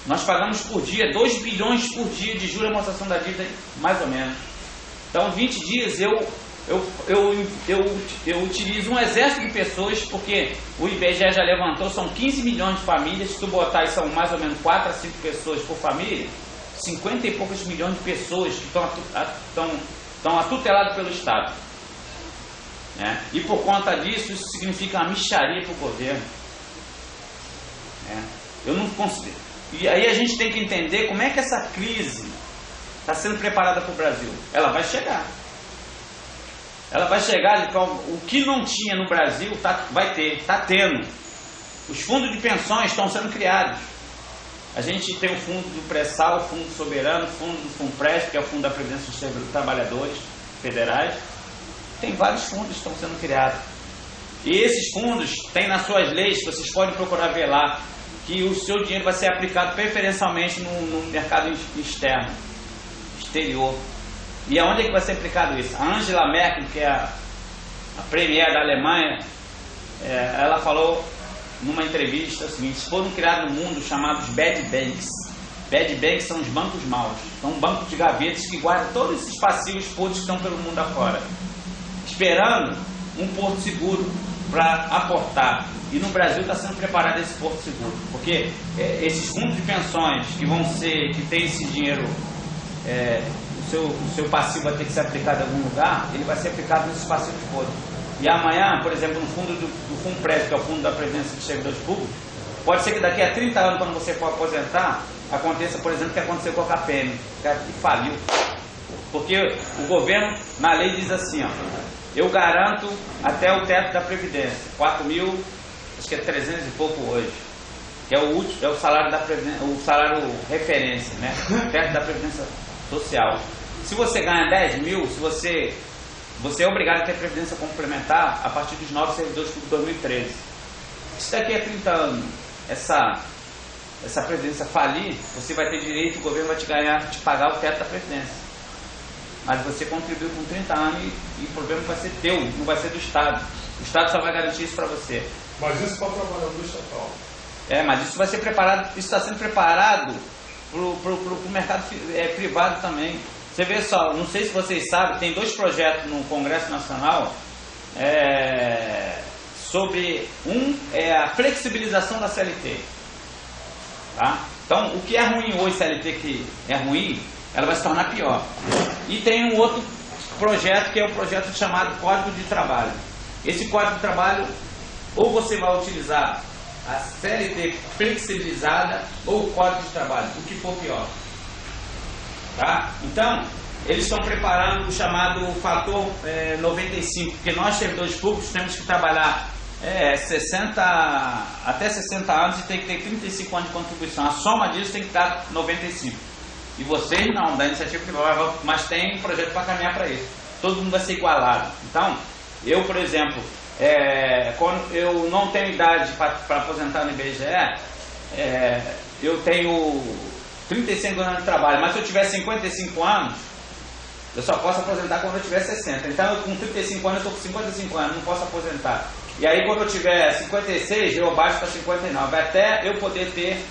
Nós pagamos por dia 2 bilhões por dia de juros e amortização da dívida, mais ou menos. Então, 20 dias eu utilizo um exército de pessoas, porque o IBGE já levantou, são 15 milhões de famílias. Se tu botar, são mais ou menos 4 a 5 pessoas por família, 50 e poucos milhões de pessoas que estão atuteladas pelo Estado. Né? E por conta disso, isso significa uma mixaria para o governo. Né? Eu não consigo. E aí a gente tem que entender como é que essa crise está sendo preparada para o Brasil. Ela vai chegar. Ela vai chegar, o que não tinha no Brasil vai ter, está tendo. Os fundos de pensões estão sendo criados. A gente tem o fundo do pré-sal, o fundo soberano, o fundo do FUNPRES, que é o fundo da Previdência dos Trabalhadores Federais. Tem vários fundos que estão sendo criados. E esses fundos têm nas suas leis, que vocês podem procurar ver lá, que o seu dinheiro vai ser aplicado preferencialmente no mercado exterior. E aonde é que vai ser aplicado isso? A Angela Merkel, que é a premier da Alemanha, ela falou numa entrevista o seguinte: foram criados no mundo chamados bad banks. Bad banks são os bancos maus. São bancos de gavetas que guardam todos esses passivos podres que estão pelo mundo afora, esperando um porto seguro para aportar. E no Brasil está sendo preparado esse porto seguro, porque esses fundos de pensões que tem esse dinheiro, o seu passivo vai ter que ser aplicado em algum lugar, ele vai ser aplicado nesses passivos podres. E amanhã, por exemplo, no fundo do FUNPRES, que é o Fundo da Previdência dos Servidores Públicos, pode ser que daqui a 30 anos, quando você for aposentar, aconteça, por exemplo, o que aconteceu com a KPM, que faliu. Porque o governo, na lei, diz assim, ó, eu garanto até o teto da Previdência, 4.000, acho que é 300 e pouco hoje, que é o salário da Previdência, o salário referência, né? O teto da Previdência Social. Se você ganha 10 mil, você é obrigado a ter Previdência Complementar a partir dos novos servidores públicos de 2013. Se daqui a 30 anos essa Previdência falir, você vai ter direito, o governo vai te pagar o teto da Previdência. Mas você contribuiu com 30 anos e o problema vai ser teu, não vai ser do Estado. O Estado só vai garantir isso para você. Mas isso para o trabalhador estatal. Mas isso vai ser preparado, isso está sendo preparado para o mercado privado também. Você vê só, não sei se vocês sabem, tem 2 projetos no Congresso Nacional sobre a flexibilização da CLT. Tá? Então, o que é ruim hoje, CLT que é ruim, ela vai se tornar pior. E tem um outro projeto, que é o projeto chamado Código de Trabalho. Esse Código de Trabalho, ou você vai utilizar a CLT flexibilizada ou o Código de Trabalho, o que for pior. Tá? Então, eles estão preparando o chamado fator 95, porque nós, servidores públicos, temos que trabalhar até 60 anos e tem que ter 35 anos de contribuição. A soma disso tem que dar 95. E vocês não, da iniciativa privada, mas tem um projeto para caminhar para isso. Todo mundo vai ser igualado. Então, eu, por exemplo, quando eu não tenho idade para aposentar no IBGE, eu tenho 35 anos de trabalho, mas se eu tiver 55 anos, eu só posso aposentar quando eu tiver 60. Então, com 35 anos, eu estou com 55 anos, não posso aposentar. E aí, quando eu tiver 56, eu abaixo para 59, até eu poder ter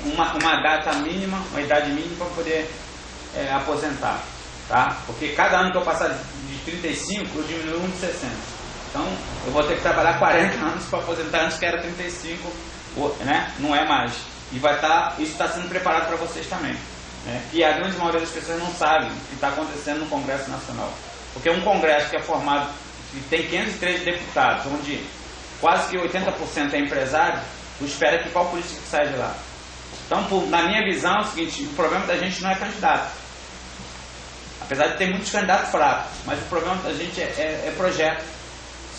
uma data mínima, uma idade mínima para poder aposentar. Tá? Porque cada ano que eu passar de 35, eu diminuo um de 60. Então, eu vou ter que trabalhar 40 anos para aposentar, antes que era 35, né? Não é mais. E isso está sendo preparado para vocês também. Né? E a grande maioria das pessoas não sabe o que está acontecendo no Congresso Nacional. Porque um Congresso que é formado, que tem 513 deputados, onde quase que 80% é empresário, tu espera que qual político que saia de lá. Então, na minha visão, é o seguinte: o problema da gente não é candidato. Apesar de ter muitos candidatos fracos, mas o problema da gente é projeto.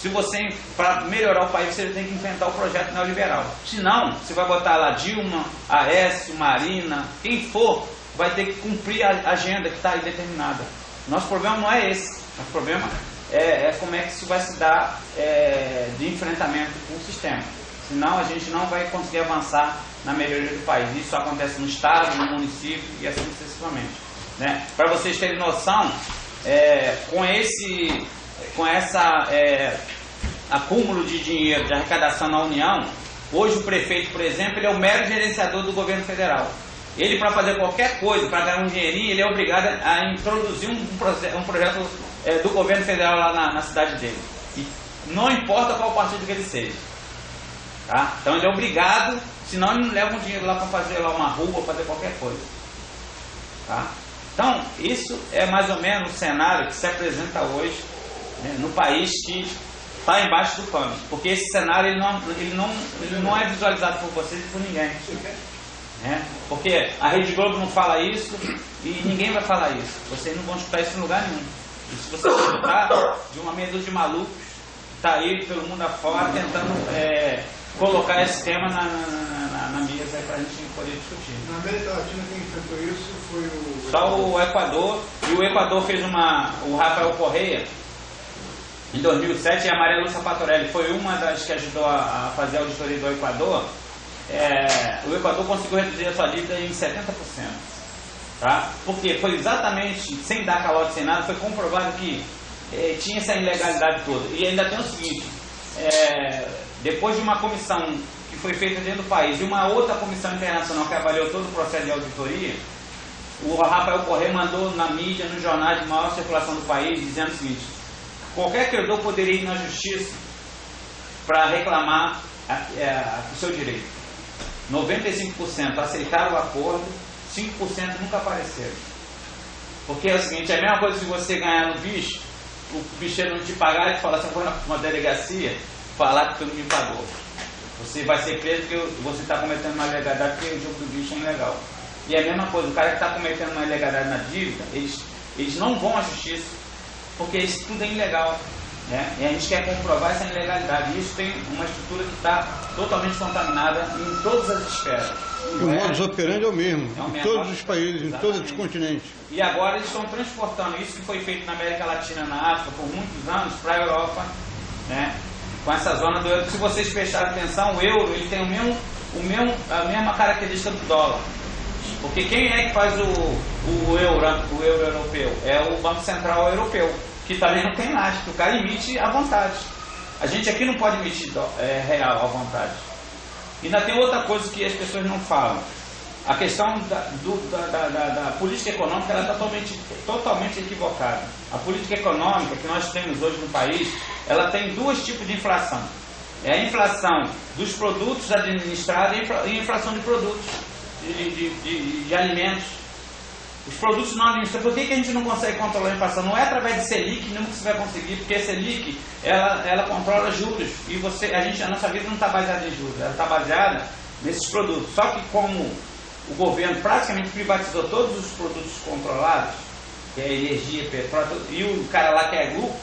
Se você, para melhorar o país, você tem que enfrentar o projeto neoliberal. Senão, você vai botar lá Dilma, Aécio, Marina, quem for, vai ter que cumprir a agenda que está aí determinada. Nosso problema não é esse. Nosso problema é como é que isso vai se dar de enfrentamento com o sistema. Senão, a gente não vai conseguir avançar na melhoria do país. Isso acontece no estado, no município e assim sucessivamente. Né? Para vocês terem noção, com essa acúmulo de dinheiro, de arrecadação na União, Hoje o prefeito, por exemplo, ele é o mero gerenciador do governo federal. Ele, para fazer qualquer coisa, para ganhar um dinheirinho, ele é obrigado a introduzir um projeto do governo federal lá na cidade dele. E não importa qual partido que ele seja. Tá? Então ele é obrigado, senão ele não leva um dinheiro lá para fazer lá uma rua, fazer qualquer coisa. Tá? Então, isso é mais ou menos o cenário que se apresenta hoje, né, no país que está embaixo do pano. Porque esse cenário ele não é visualizado por vocês e por ninguém. Né? Porque a Rede Globo não fala isso e ninguém vai falar isso. Vocês não vão escutar isso em lugar nenhum. E se você escutar de uma meia de malucos que está aí pelo mundo afora tentando colocar esse tema na mesa para a gente poder discutir. Na América Latina quem enfrentou isso foi o... Só o Equador. E o Equador fez o Rafael Correia em 2007 e a Maria Lúcia Patorelli foi uma das que ajudou a fazer a auditoria do Equador. O Equador conseguiu reduzir a sua dívida em 70%. Tá? Porque foi exatamente, sem dar calote, sem nada, foi comprovado que tinha essa ilegalidade toda. E ainda tem o seguinte, depois de uma comissão que foi feita dentro do país e uma outra comissão internacional que avaliou todo o processo de auditoria, o Rafael Correia mandou na mídia, nos jornais de maior circulação do país, dizendo o seguinte: qualquer credor poderia ir na justiça para reclamar o seu direito. 95% aceitaram o acordo, 5% nunca apareceram. Porque é o seguinte, é a mesma coisa se você ganhar no bicho, o bicheiro não te pagar e te falar assim, vou na delegacia falar que tu não me pagou. Você vai ser preso porque você está cometendo uma ilegalidade, porque o jogo do bicho é ilegal. E é a mesma coisa, o cara que está cometendo uma ilegalidade na dívida, eles não vão à justiça, porque isso tudo é ilegal. Né? E a gente quer comprovar essa ilegalidade. E isso tem uma estrutura que está totalmente contaminada em todas as esferas. E o modus operandi é o mesmo, em todos os países, exatamente, em todos os continentes. E agora eles estão transportando isso que foi feito na América Latina, na África, por muitos anos, para a Europa, né? Com essa zona do euro. Se vocês prestarem atenção, o euro ele tem a mesma característica do dólar. Porque quem é que faz o euro europeu? É o Banco Central Europeu, que também não tem lastro, o cara emite à vontade. A gente aqui não pode emitir real à vontade. E ainda tem outra coisa que as pessoas não falam. A questão da política econômica ela é totalmente equivocada. A política econômica que nós temos hoje no país, ela tem dois tipos de inflação. É a inflação dos produtos administrados e a inflação de produtos, de alimentos. Os produtos não administrados, por que a gente não consegue controlar a inflação? Não é através de Selic mesmo que você vai conseguir, porque a Selic, ela controla juros, e a nossa vida não está baseada em juros, ela está baseada nesses produtos. Só que como o governo praticamente privatizou todos os produtos controlados, que é energia, petróleo, e o cara lá quer lucro,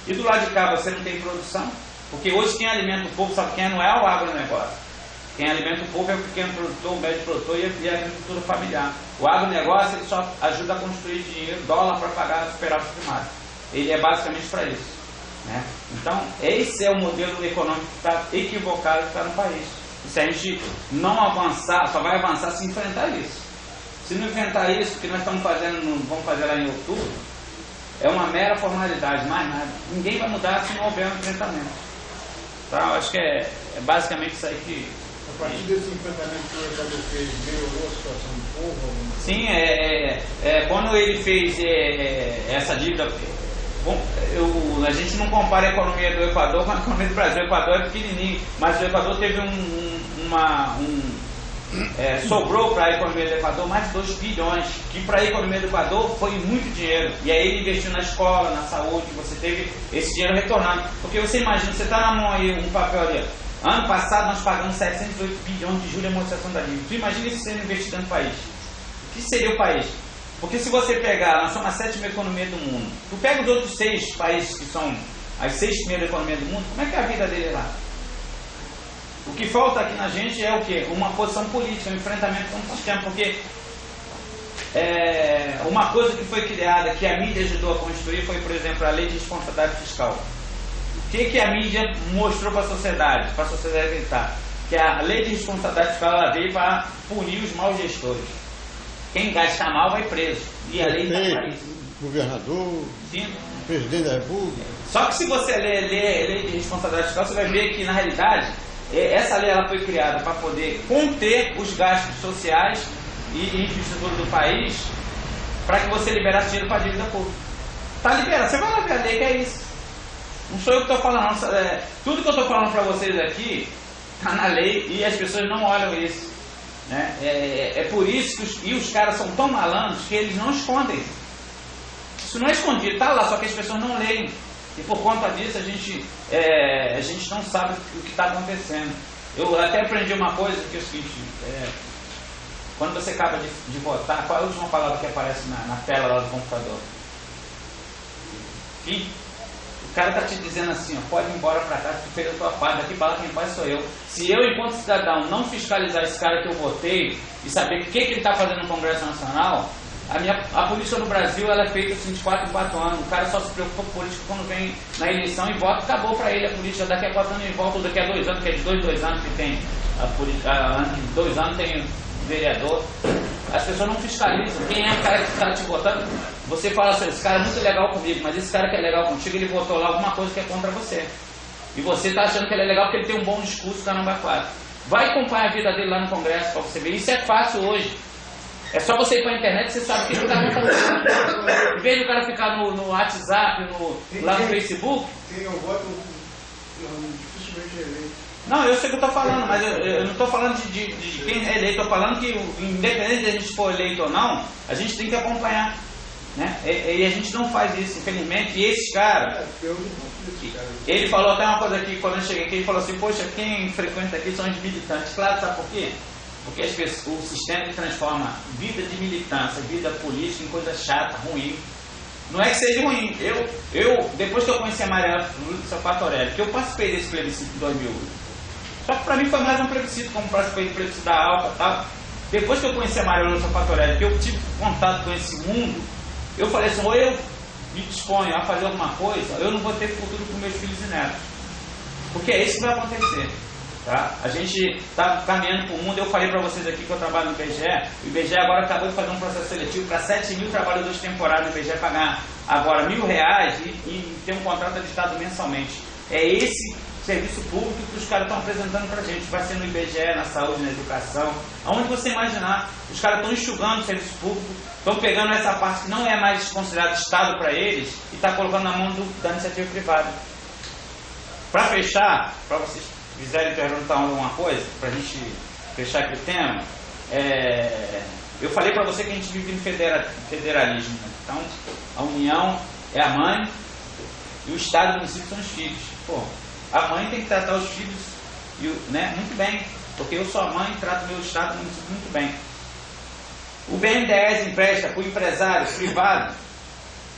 e do lado de cá você não tem produção, porque hoje quem alimenta o povo, sabe quem não é o agronegócio. Quem alimenta o povo é o pequeno produtor, o médio produtor e a agricultura familiar. O agronegócio ele só ajuda a construir dinheiro, dólar para pagar superávit primário. Ele é basicamente para isso. Né? Então, esse é o modelo econômico que está equivocado que está no país. E se a gente não avançar, só vai avançar se enfrentar isso. Se não enfrentar isso, que nós estamos fazendo, vamos fazer lá em outubro, é uma mera formalidade, mais nada. Ninguém vai mudar se não houver um enfrentamento. Tá? Eu acho que é basicamente isso aí que... A partir desse enfrentamento que o Equador fez, melhorou a situação do povo? Sim, quando ele fez essa dívida, a gente não compara a economia do Equador com a economia do Brasil. O Equador é pequenininho, mas o Equador teve sobrou para a economia do Equador mais de 2 bilhões, que para a economia do Equador foi muito dinheiro. E aí ele investiu na escola, na saúde, você teve esse dinheiro retornando. Porque você imagina, você está na mão aí um papel ali. Ano passado nós pagamos 708 bilhões de juros de amortização da dívida. Tu imagina isso sendo investido no país. O que seria o país? Porque se você pegar, nós somos a 7ª economia do mundo. Tu pega os outros 6 países que são as 6 primeiras economias do mundo, como é que é a vida dele lá? O que falta aqui na gente é o quê? Uma posição política, um enfrentamento com o sistema. Porque uma coisa que foi criada, que a mídia ajudou a construir, foi, por exemplo, a lei de responsabilidade fiscal. O que a mídia mostrou para a sociedade acreditar? Que a lei de responsabilidade fiscal ela veio para punir os maus gestores. Quem gasta mal vai preso. E a lei está para isso. Governador, sim, presidente da República. Só que se você ler a lei de responsabilidade fiscal, você vai ver que, na realidade, essa lei ela foi criada para poder conter os gastos sociais e infraestrutura do país, para que você liberasse dinheiro para a dívida pública. Está liberado, você vai lá ver a lei, que é isso. Não sou eu que estou falando, tudo que eu estou falando para vocês aqui está na lei e as pessoas não olham isso. Né? É por isso que os caras são tão malandros que eles não escondem. Isso não é escondido, está lá, só que as pessoas não leem. E por conta disso a gente não sabe o que está acontecendo. Eu até aprendi uma coisa que é o seguinte, quando você acaba de votar, qual é a última palavra que aparece na tela lá do computador? Fim. O cara está te dizendo assim, ó, pode ir embora para casa, tu fez a tua parte, daqui para lá quem faz sou eu. Se eu, enquanto cidadão, não fiscalizar esse cara que eu votei e saber o que ele está fazendo no Congresso Nacional, a política no Brasil ela é feita assim, de 4 em 4 anos. O cara só se preocupa com política quando vem na eleição e vota, acabou para ele a política. Daqui a 4 anos ele volta, ou daqui a 2 anos, que é de 2 anos que tem a política, 2 anos tem vereador. As pessoas não fiscalizam. Quem é o cara que está te votando? Você fala assim, esse cara é muito legal comigo, mas esse cara que é legal contigo, ele votou lá alguma coisa que é contra você. E você está achando que ele é legal porque ele tem um bom discurso, caramba, 4. Vai acompanhar a vida dele lá no Congresso para você ver. Isso é fácil hoje. É só você ir para a internet e você sabe o que ele está acontecendo. Em vez de o cara ficar no WhatsApp, lá no Facebook. Quem eu voto, dificilmente é eleito. Não, eu sei o que eu estou falando, mas eu não estou falando de quem é eleito. Estou falando que, independente de a gente for eleito ou não, a gente tem que acompanhar. Né? E a gente não faz isso, infelizmente. E esses caras. Ele falou até uma coisa aqui, quando eu cheguei aqui, ele falou assim: poxa, quem frequenta aqui são os militantes. Claro, sabe por quê? Porque o sistema transforma vida de militância, vida política em coisa chata, ruim. Não é que seja ruim. Depois que eu conheci a Mariana Safatorelli, que eu participei desse plebiscito em 2008, só que para mim foi mais um plebiscito, como participei do plebiscito da Alfa e tal. Depois que eu conheci a Mariana Safatorelli, que eu tive contato com esse mundo, eu falei assim: ou eu me disponho a fazer alguma coisa, eu não vou ter futuro para meus filhos e netos. Porque é isso que vai acontecer. Tá? A gente está caminhando para o mundo. Eu falei para vocês aqui que eu trabalho no IBGE. O IBGE agora acabou de fazer um processo seletivo para 7 mil trabalhadores temporários no IBGE pagar agora R$1.000 e ter um contrato aditado mensalmente. É esse serviço público que os caras estão apresentando para a gente. Vai ser no IBGE, na saúde, na educação, aonde você imaginar. Os caras estão enxugando o serviço público, estão pegando essa parte que não é mais considerada Estado para eles e está colocando na mão da iniciativa privada. Para fechar, para vocês quiserem perguntar alguma coisa, para a gente fechar aqui o tema, eu falei para você que a gente vive em federalismo. Né? Então, a União é a mãe e o Estado e o município são os filhos. Pô, a mãe tem que tratar os filhos muito bem, porque eu sou a mãe e trato o meu Estado e o município muito bem. O BNDES empresta para o empresário privado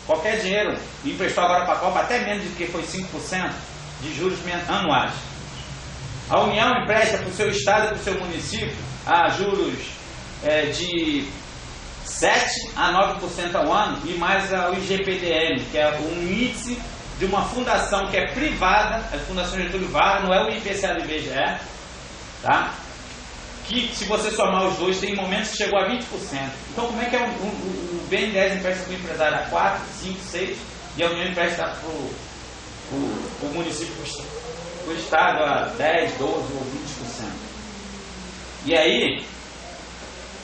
qualquer dinheiro, e emprestou agora para a Copa até menos do que foi 5% de juros anuais. A União empresta para o seu Estado e para o seu município a juros de 7 a 9% ao ano, e mais o IGPDM, que é um índice de uma fundação que é privada, a Fundação Getúlio Vargas, não é o IPCA do IBGE, tá? Que se você somar os dois, tem momentos que chegou a 20%. Então como é que o BNDES empresta para o empresário a 4, 5, 6, e a União empresta para o município, o Estado a 10, 12 ou 20%. E aí,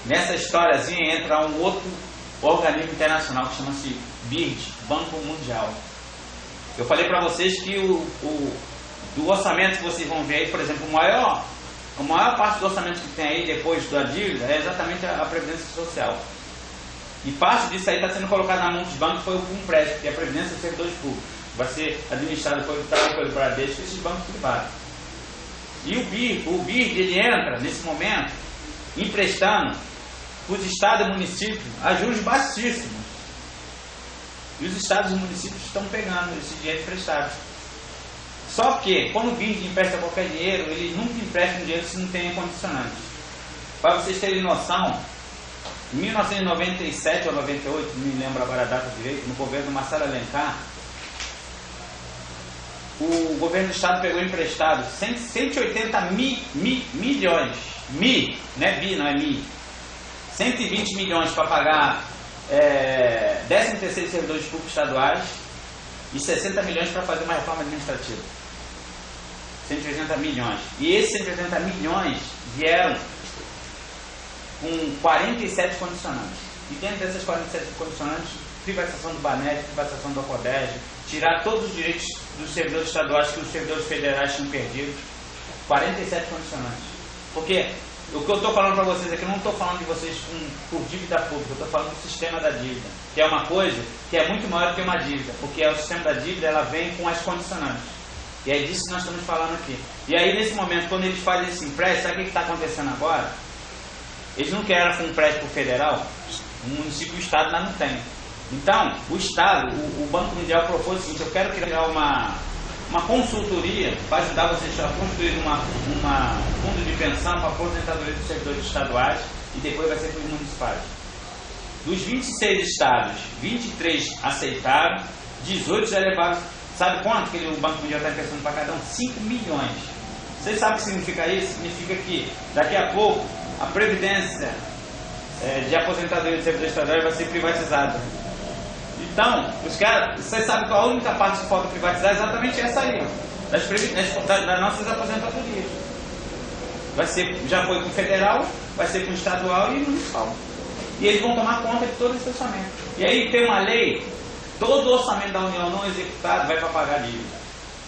nessa historiazinha entra um outro organismo internacional que chama-se BIRD, Banco Mundial. Eu falei para vocês que do orçamento que vocês vão ver aí, por exemplo, a maior parte do orçamento que tem aí depois da dívida é exatamente a Previdência Social. E parte disso aí está sendo colocado na mão dos bancos, foi o FUNPRESP, que é a Previdência dos Servidores Públicos. Vai ser administrado pelo Bradesco e esses bancos privados. E o BIRD ele entra, nesse momento, emprestando para os estados e municípios a juros baixíssimos. E os estados e municípios estão pegando esse dinheiro emprestado. Só que, quando o BIRD empresta qualquer dinheiro, ele nunca empresta um dinheiro se não tem condicionantes. Para vocês terem noção, em 1997 ou 98, não me lembro agora a data direito, no governo do Marcelo Alencar, o governo do estado pegou emprestado 180 milhões, não é bi, não é mi, 120 milhões para pagar 13º servidores públicos estaduais e 60 milhões para fazer uma reforma administrativa. 180 milhões. E esses 180 milhões vieram com 47 condicionantes. E dentro dessas 47 condicionantes, privatização do Baneb, privatização do Acodeg, tirar todos os direitos dos servidores estaduais que os servidores federais tinham perdido. 47 condicionantes. Porque o que eu estou falando para vocês aqui, eu não estou falando de vocês por dívida pública, eu estou falando do sistema da dívida, que é uma coisa que é muito maior do que uma dívida, porque o sistema da dívida ela vem com as condicionantes. E é disso que nós estamos falando aqui. E aí, nesse momento, quando eles fazem esse empréstimo, sabe o que está acontecendo agora? Eles não querem um empréstimo federal, o município e o Estado lá não tem. Então, o Estado, o Banco Mundial propôs o seguinte: eu quero criar uma consultoria para ajudar vocês a construir um fundo de pensão para a aposentadoria dos servidores estaduais e depois vai ser para os municipais. Dos 26 estados, 23 aceitaram, 18 já levaram. Sabe quanto que o Banco Mundial está emprestando para cada um? 5 milhões. Vocês sabem o que significa isso? Significa que daqui a pouco a previdência de aposentadoria dos servidores estaduais vai ser privatizada. Então, os caras, vocês sabem que a única parte que falta privatizar é exatamente essa aí, das nossas aposentadorias. Vai ser, já foi com o federal, vai ser com o estadual e municipal. E eles vão tomar conta de todo esse orçamento. E aí tem uma lei, todo o orçamento da União não executado vai para pagar dívida.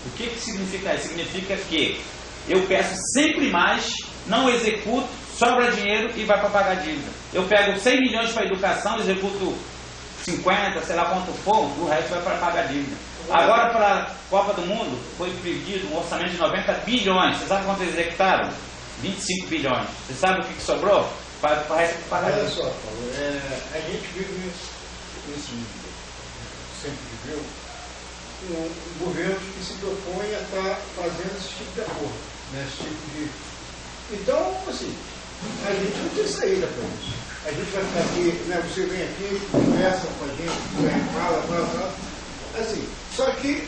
O que significa isso? Significa que eu peço sempre mais, não executo, sobra dinheiro e vai para pagar dívida. Eu pego 100 milhões para educação, executo 50, sei lá quanto for, o resto vai para pagar dívida. Agora, para a Copa do Mundo, foi pedido um orçamento de 90 bilhões. Você sabe quanto eles executaram? 25 bilhões. Você sabe o que sobrou? Para pagar dívida. Olha só, Paulo, a gente vive nesse mundo, sempre viveu, com governos que se propõem a estar fazendo esse tipo de acordo, né? Esse tipo de... Então, assim, a gente não tem saída para isso. A gente vai ficar aqui, né? Você vem aqui, conversa com a gente, fala. Assim, só que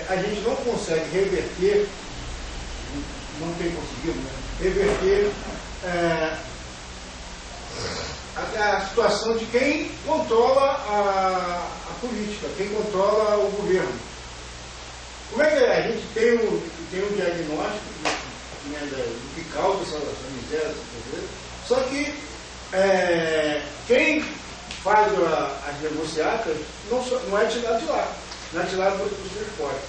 a gente não consegue reverter, não tem conseguido, né? Reverter a situação de quem controla a política, quem controla o governo. Como é que a gente tem um diagnóstico do que causa essa miséria, só que quem faz as negociatas não é tirado de lá, não é tirado dos transportes.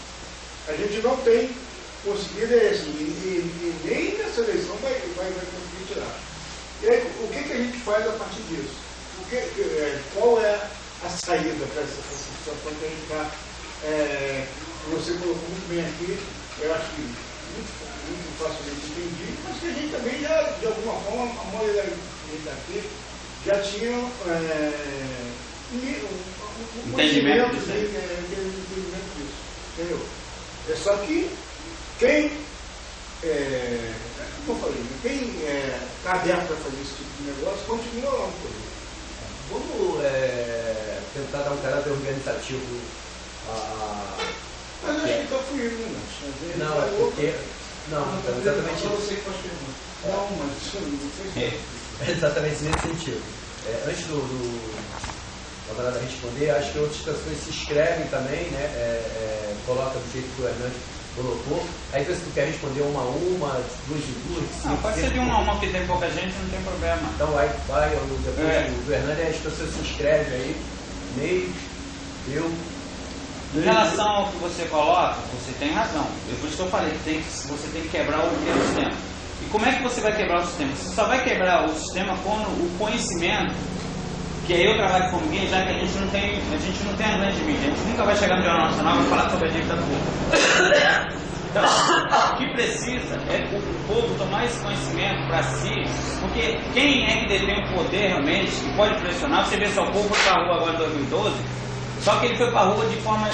A gente não tem conseguido assim, e nem nessa eleição vai conseguir tirar. E aí, o que a gente faz a partir disso? Qual é a saída para essa situação que a gente está? Você colocou muito bem aqui, eu acho que muito facilmente entendido, mas que a gente também já, de alguma forma, a maioria da gente aqui já tinha entendimento disso. Entendeu? É só que quem como eu falei, quem está aberto para fazer esse tipo de negócio continua lá no poder. Vamos tentar dar um caráter organizativo Mas acho que está fluindo, né? Não, é porque... Não, exatamente isso. Você que faz pergunta. Não, mas não sei. É exatamente nesse sentido. Antes da galera responder, acho que outras pessoas se inscrevem também, né? Coloca do jeito que o Hernani colocou. Aí se tu quer responder uma, duas e duas. Não, pode ser de uma, porque tem pouca gente, não tem problema. Então vai depois do Hernani, as pessoas se inscrevem aí, meio, eu. Em relação ao que você coloca, você tem razão. Por isso que eu falei que você tem que quebrar o sistema. E como é que você vai quebrar o sistema? Você só vai quebrar o sistema com o conhecimento, que aí eu trabalho com ninguém, já que a gente não tem a grande mídia. A gente nunca vai chegar no Jornal Nacional e falar sobre a dívida pública. Então, o que precisa é o povo tomar esse conhecimento para si, porque quem é que detém o poder realmente, que pode pressionar? Você vê só o povo foi para a rua agora em 2012, só que ele foi para a rua de forma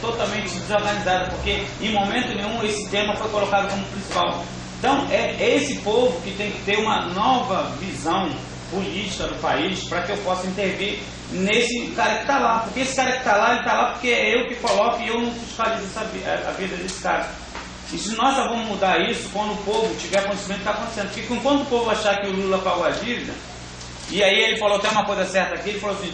totalmente desorganizada, porque em momento nenhum esse tema foi colocado como principal. Então, é esse povo que tem que ter uma nova visão política do país para que eu possa intervir nesse cara que está lá. Porque esse cara que está lá, ele está lá porque é eu que coloco e eu não fiscalizo a vida desse cara. E se nós só vamos mudar isso quando o povo tiver conhecimento do que está acontecendo. Porque enquanto o povo achar que o Lula pagou a dívida, e aí ele falou até uma coisa certa aqui, ele falou assim,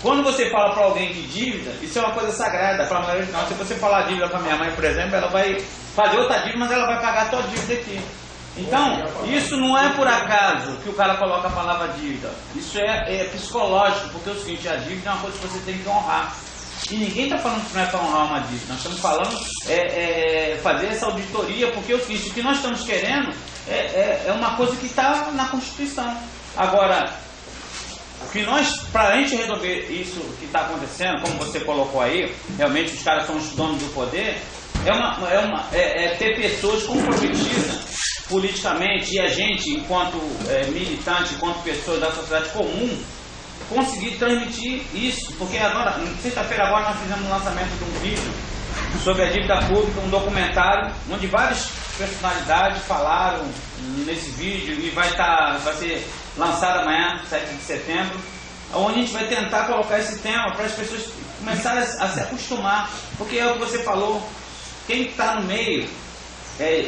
Quando você fala para alguém de dívida, isso é uma coisa sagrada. Para a maioria de nós, se você falar dívida para minha mãe, por exemplo, ela vai fazer outra dívida, mas ela vai pagar a tua dívida aqui. Então, isso não é por acaso que o cara coloca a palavra dívida. Isso é psicológico, porque é o seguinte, a dívida é uma coisa que você tem que honrar. E ninguém está falando que não é para honrar uma dívida. Nós estamos falando fazer essa auditoria, porque é o seguinte, o que nós estamos querendo é uma coisa que está na Constituição. Agora, o que nós, para a gente resolver isso que está acontecendo, como você colocou aí, realmente os caras são os donos do poder, ter pessoas comprometidas politicamente e a gente, enquanto militante, enquanto pessoas da sociedade comum, conseguir transmitir isso. Porque agora, sexta-feira agora, nós fizemos um lançamento de um vídeo sobre a dívida pública, um documentário, onde várias personalidades falaram nesse vídeo e vai ser lançado amanhã, 7 de setembro, onde a gente vai tentar colocar esse tema para as pessoas começarem a se acostumar, porque é o que você falou, quem está no meio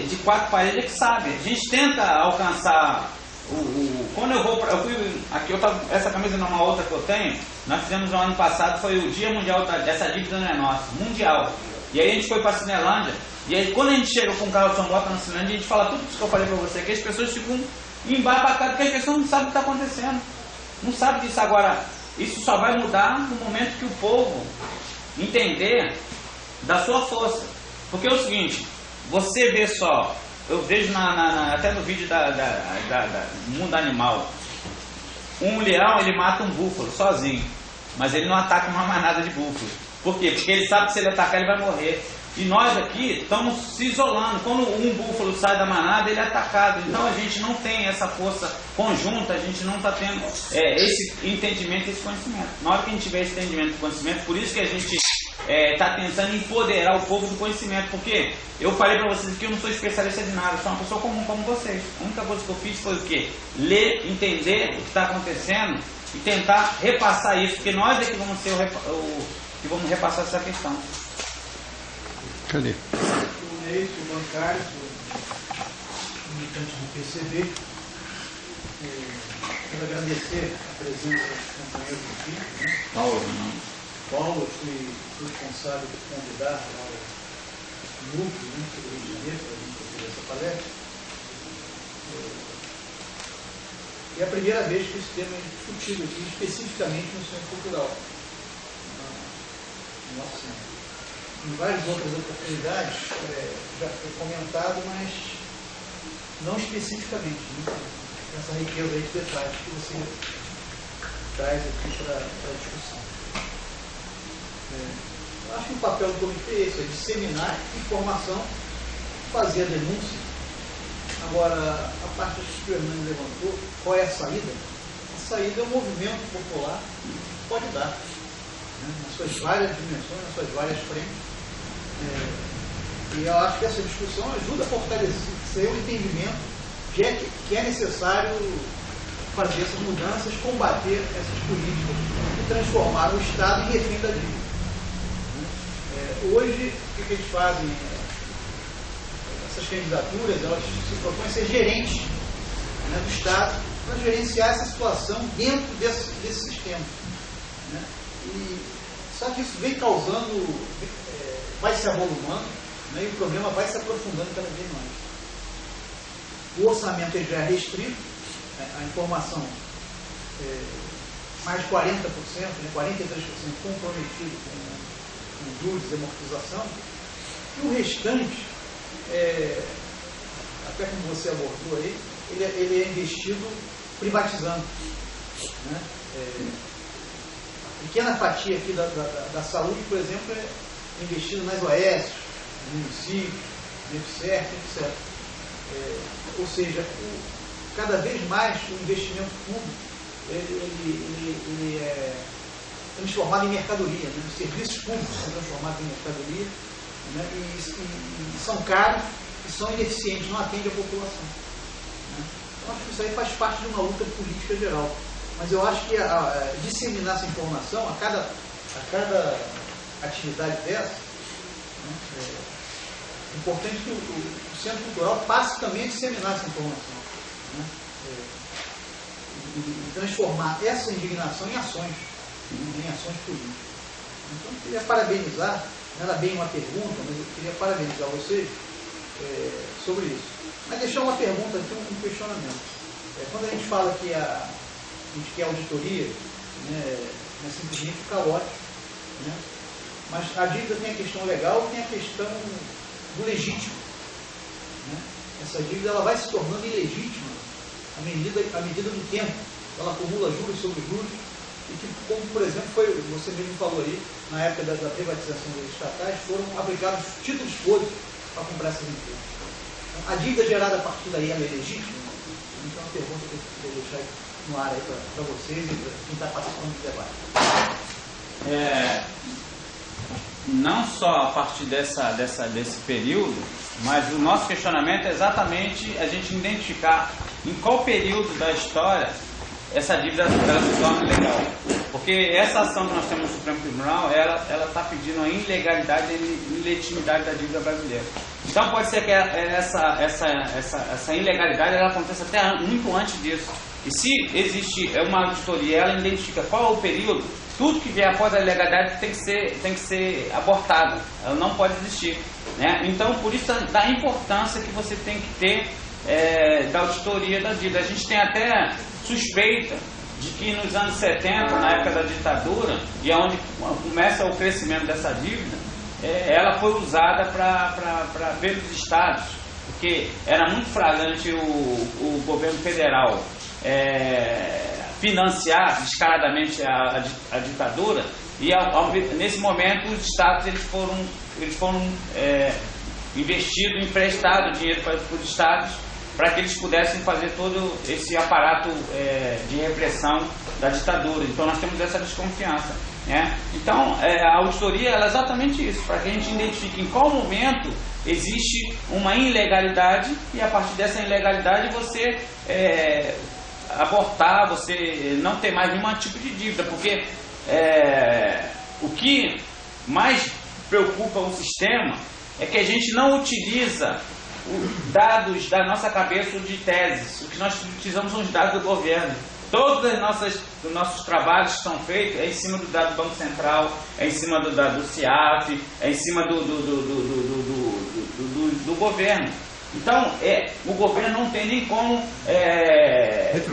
de quatro paredes é que sabe. A gente tenta alcançar quando eu fui aqui, essa camisa não é uma outra que eu tenho, nós fizemos no ano passado, foi o Dia Mundial, essa dívida não é nossa, mundial. E aí a gente foi para a Cinelândia, e aí quando a gente chega com o carro de São Bota na Cinelândia, a gente fala tudo isso que eu falei para você, que as pessoas ficam embabacadas, porque as pessoas não sabem o que está acontecendo. Não sabem disso. Agora, isso só vai mudar no momento que o povo entender da sua força. Porque é o seguinte, você vê só, eu vejo até no vídeo do mundo animal, um leão ele mata um búfalo sozinho, mas ele não ataca uma manada de búfalos. Por quê? Porque ele sabe que se ele atacar ele vai morrer. E nós aqui estamos se isolando. Quando um búfalo sai da manada, ele é atacado. Então a gente não tem essa força conjunta, a gente não está tendo esse entendimento, esse conhecimento. Na hora que a gente tiver esse entendimento e conhecimento, por isso que a gente está tentando empoderar o povo do conhecimento. Porque eu falei para vocês que eu não sou especialista de nada, eu sou uma pessoa comum como vocês. A única coisa que eu fiz foi o quê? Ler, entender o que está acontecendo e tentar repassar isso, porque nós é que vamos ser que vamos repassar essa questão. Cadê? O Neito, o bancário, o militante do PCB, quero agradecer a presença dos companheiros aqui. Né? Paulo, eu fui responsável por convidar lá o núcleo do Rio de Janeiro para vir fazer essa palestra. E é a primeira vez que esse tema é discutido aqui, especificamente no Centro Cultural. Nossa, em várias outras oportunidades já foi comentado, mas não especificamente, né? Essa riqueza aí de detalhes que você traz aqui para a discussão. Eu acho que o papel do comitê é esse, é disseminar informação, fazer a denúncia. Agora, a parte que o Hernani levantou, qual é a saída? A saída é um movimento popular que pode dar, nas suas várias dimensões, nas suas várias frentes. E eu acho que essa discussão ajuda a fortalecer o entendimento que é necessário fazer essas mudanças, combater essas políticas e transformar o Estado em refém da dívida. Hoje, o que eles fazem? Essas candidaturas, elas se propõem a ser gerentes do Estado para gerenciar essa situação dentro desse sistema. Só que isso vem causando, vai se avolumando, e o problema vai se aprofundando cada vez mais. O orçamento já é restrito, a informação, mais de 40%, 43% comprometido com juros e amortização, e o restante, até como você abordou aí, ele é investido privatizando. A pequena fatia aqui da saúde, por exemplo, é investida nas OS, no município, no IFCER, etc. Ou seja, cada vez mais o investimento público ele é transformado em mercadoria, os serviços públicos são transformados em mercadoria, e são caros e são ineficientes, não atendem a população. Eu acho que isso aí faz parte de uma luta política geral. Mas eu acho que disseminar essa informação a cada atividade dessa, é importante que o Centro Cultural passe também a disseminar essa informação. E transformar essa indignação em ações. em ações políticas. Então, eu queria parabenizar, não era bem uma pergunta, mas eu queria parabenizar vocês sobre isso. Mas deixar uma pergunta aqui, um questionamento. Quando a gente fala que a gente quer auditoria, né, não é simplesmente o caótico, né? Mas a dívida tem a questão legal, tem a questão do legítimo. Né? Essa dívida ela vai se tornando ilegítima à medida do tempo. Ela acumula juros sobre juros, e que, como por exemplo, você mesmo falou aí, na época da privatização das estatais, foram aplicados títulos podres para comprar essas empresas. Então, a dívida gerada a partir daí ela é legítima? Então, é uma pergunta que eu queria deixar no ar aí para vocês e para quem está participando do debate. Não só a partir desse período, mas o nosso questionamento é exatamente a gente identificar em qual período da história essa dívida ela se torna legal. Porque essa ação que nós temos no Supremo Tribunal, ela está pedindo a ilegalidade e ilegitimidade da dívida brasileira. Então pode ser que essa ilegalidade ela aconteça até muito antes disso. E se existe uma auditoria, ela identifica qual é o período, tudo que vier após a ilegalidade tem que ser abortado, ela não pode existir. Né? Então, por isso da importância que você tem que ter da auditoria da dívida. A gente tem até suspeita de que nos anos 70, na época da ditadura, e onde começa o crescimento dessa dívida, ela foi usada pelos estados, porque era muito flagrante o governo federal financiar descaradamente a ditadura, e nesse momento os estados eles foram investidos, emprestado dinheiro para os estados para que eles pudessem fazer todo esse aparato de repressão da ditadura. Então nós temos essa desconfiança. Né? Então a auditoria ela é exatamente isso, para que a gente identifique em qual momento existe uma ilegalidade e a partir dessa ilegalidade você abortar, você não ter mais nenhum tipo de dívida, porque o que mais preocupa o sistema é que a gente não utiliza os dados da nossa cabeça de teses. O que nós utilizamos são os dados do governo. Todos os nossos trabalhos que são feitos é em cima do dado do Banco Central, é em cima do dado do CIAF, é em cima do governo. Então, o governo não tem nem como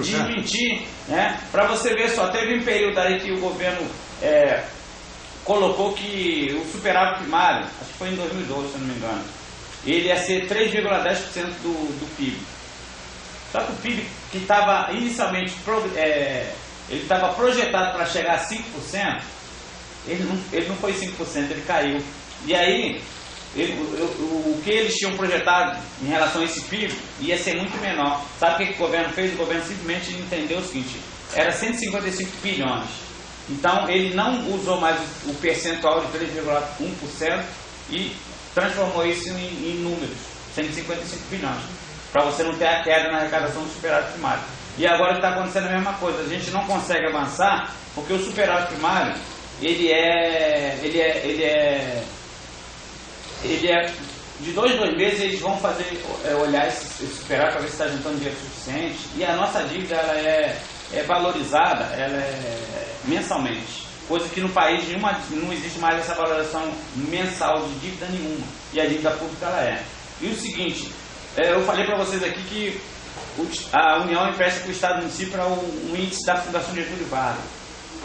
desmentir. Né? Para você ver só, teve um período aí que o governo colocou que o superávit primário, acho que foi em 2012, se eu não me engano, ele ia ser 3,10% do PIB. Só que o PIB que estava inicialmente ele estava projetado para chegar a 5%, ele não foi 5%, ele caiu. E aí, o que eles tinham projetado em relação a esse PIB ia ser muito menor. Sabe o que o governo fez? O governo simplesmente entendeu o seguinte: era 155 bilhões. Então, ele não usou mais o percentual de 3,1% e transformou isso em números, 155 bilhões, para você não ter a queda na arrecadação do superávit primário. E agora está acontecendo a mesma coisa, a gente não consegue avançar, porque o superávit primário, ele é de 2 em 2 meses eles vão fazer, olhar esse superávit para ver se está juntando dinheiro suficiente, e a nossa dívida ela é valorizada, ela é mensalmente. Coisa que no país não existe mais essa valorização mensal de dívida nenhuma. E a dívida pública ela é. E o seguinte, eu falei para vocês aqui que a União empresta para o Estado e município para o índice da Fundação Getúlio Vargas.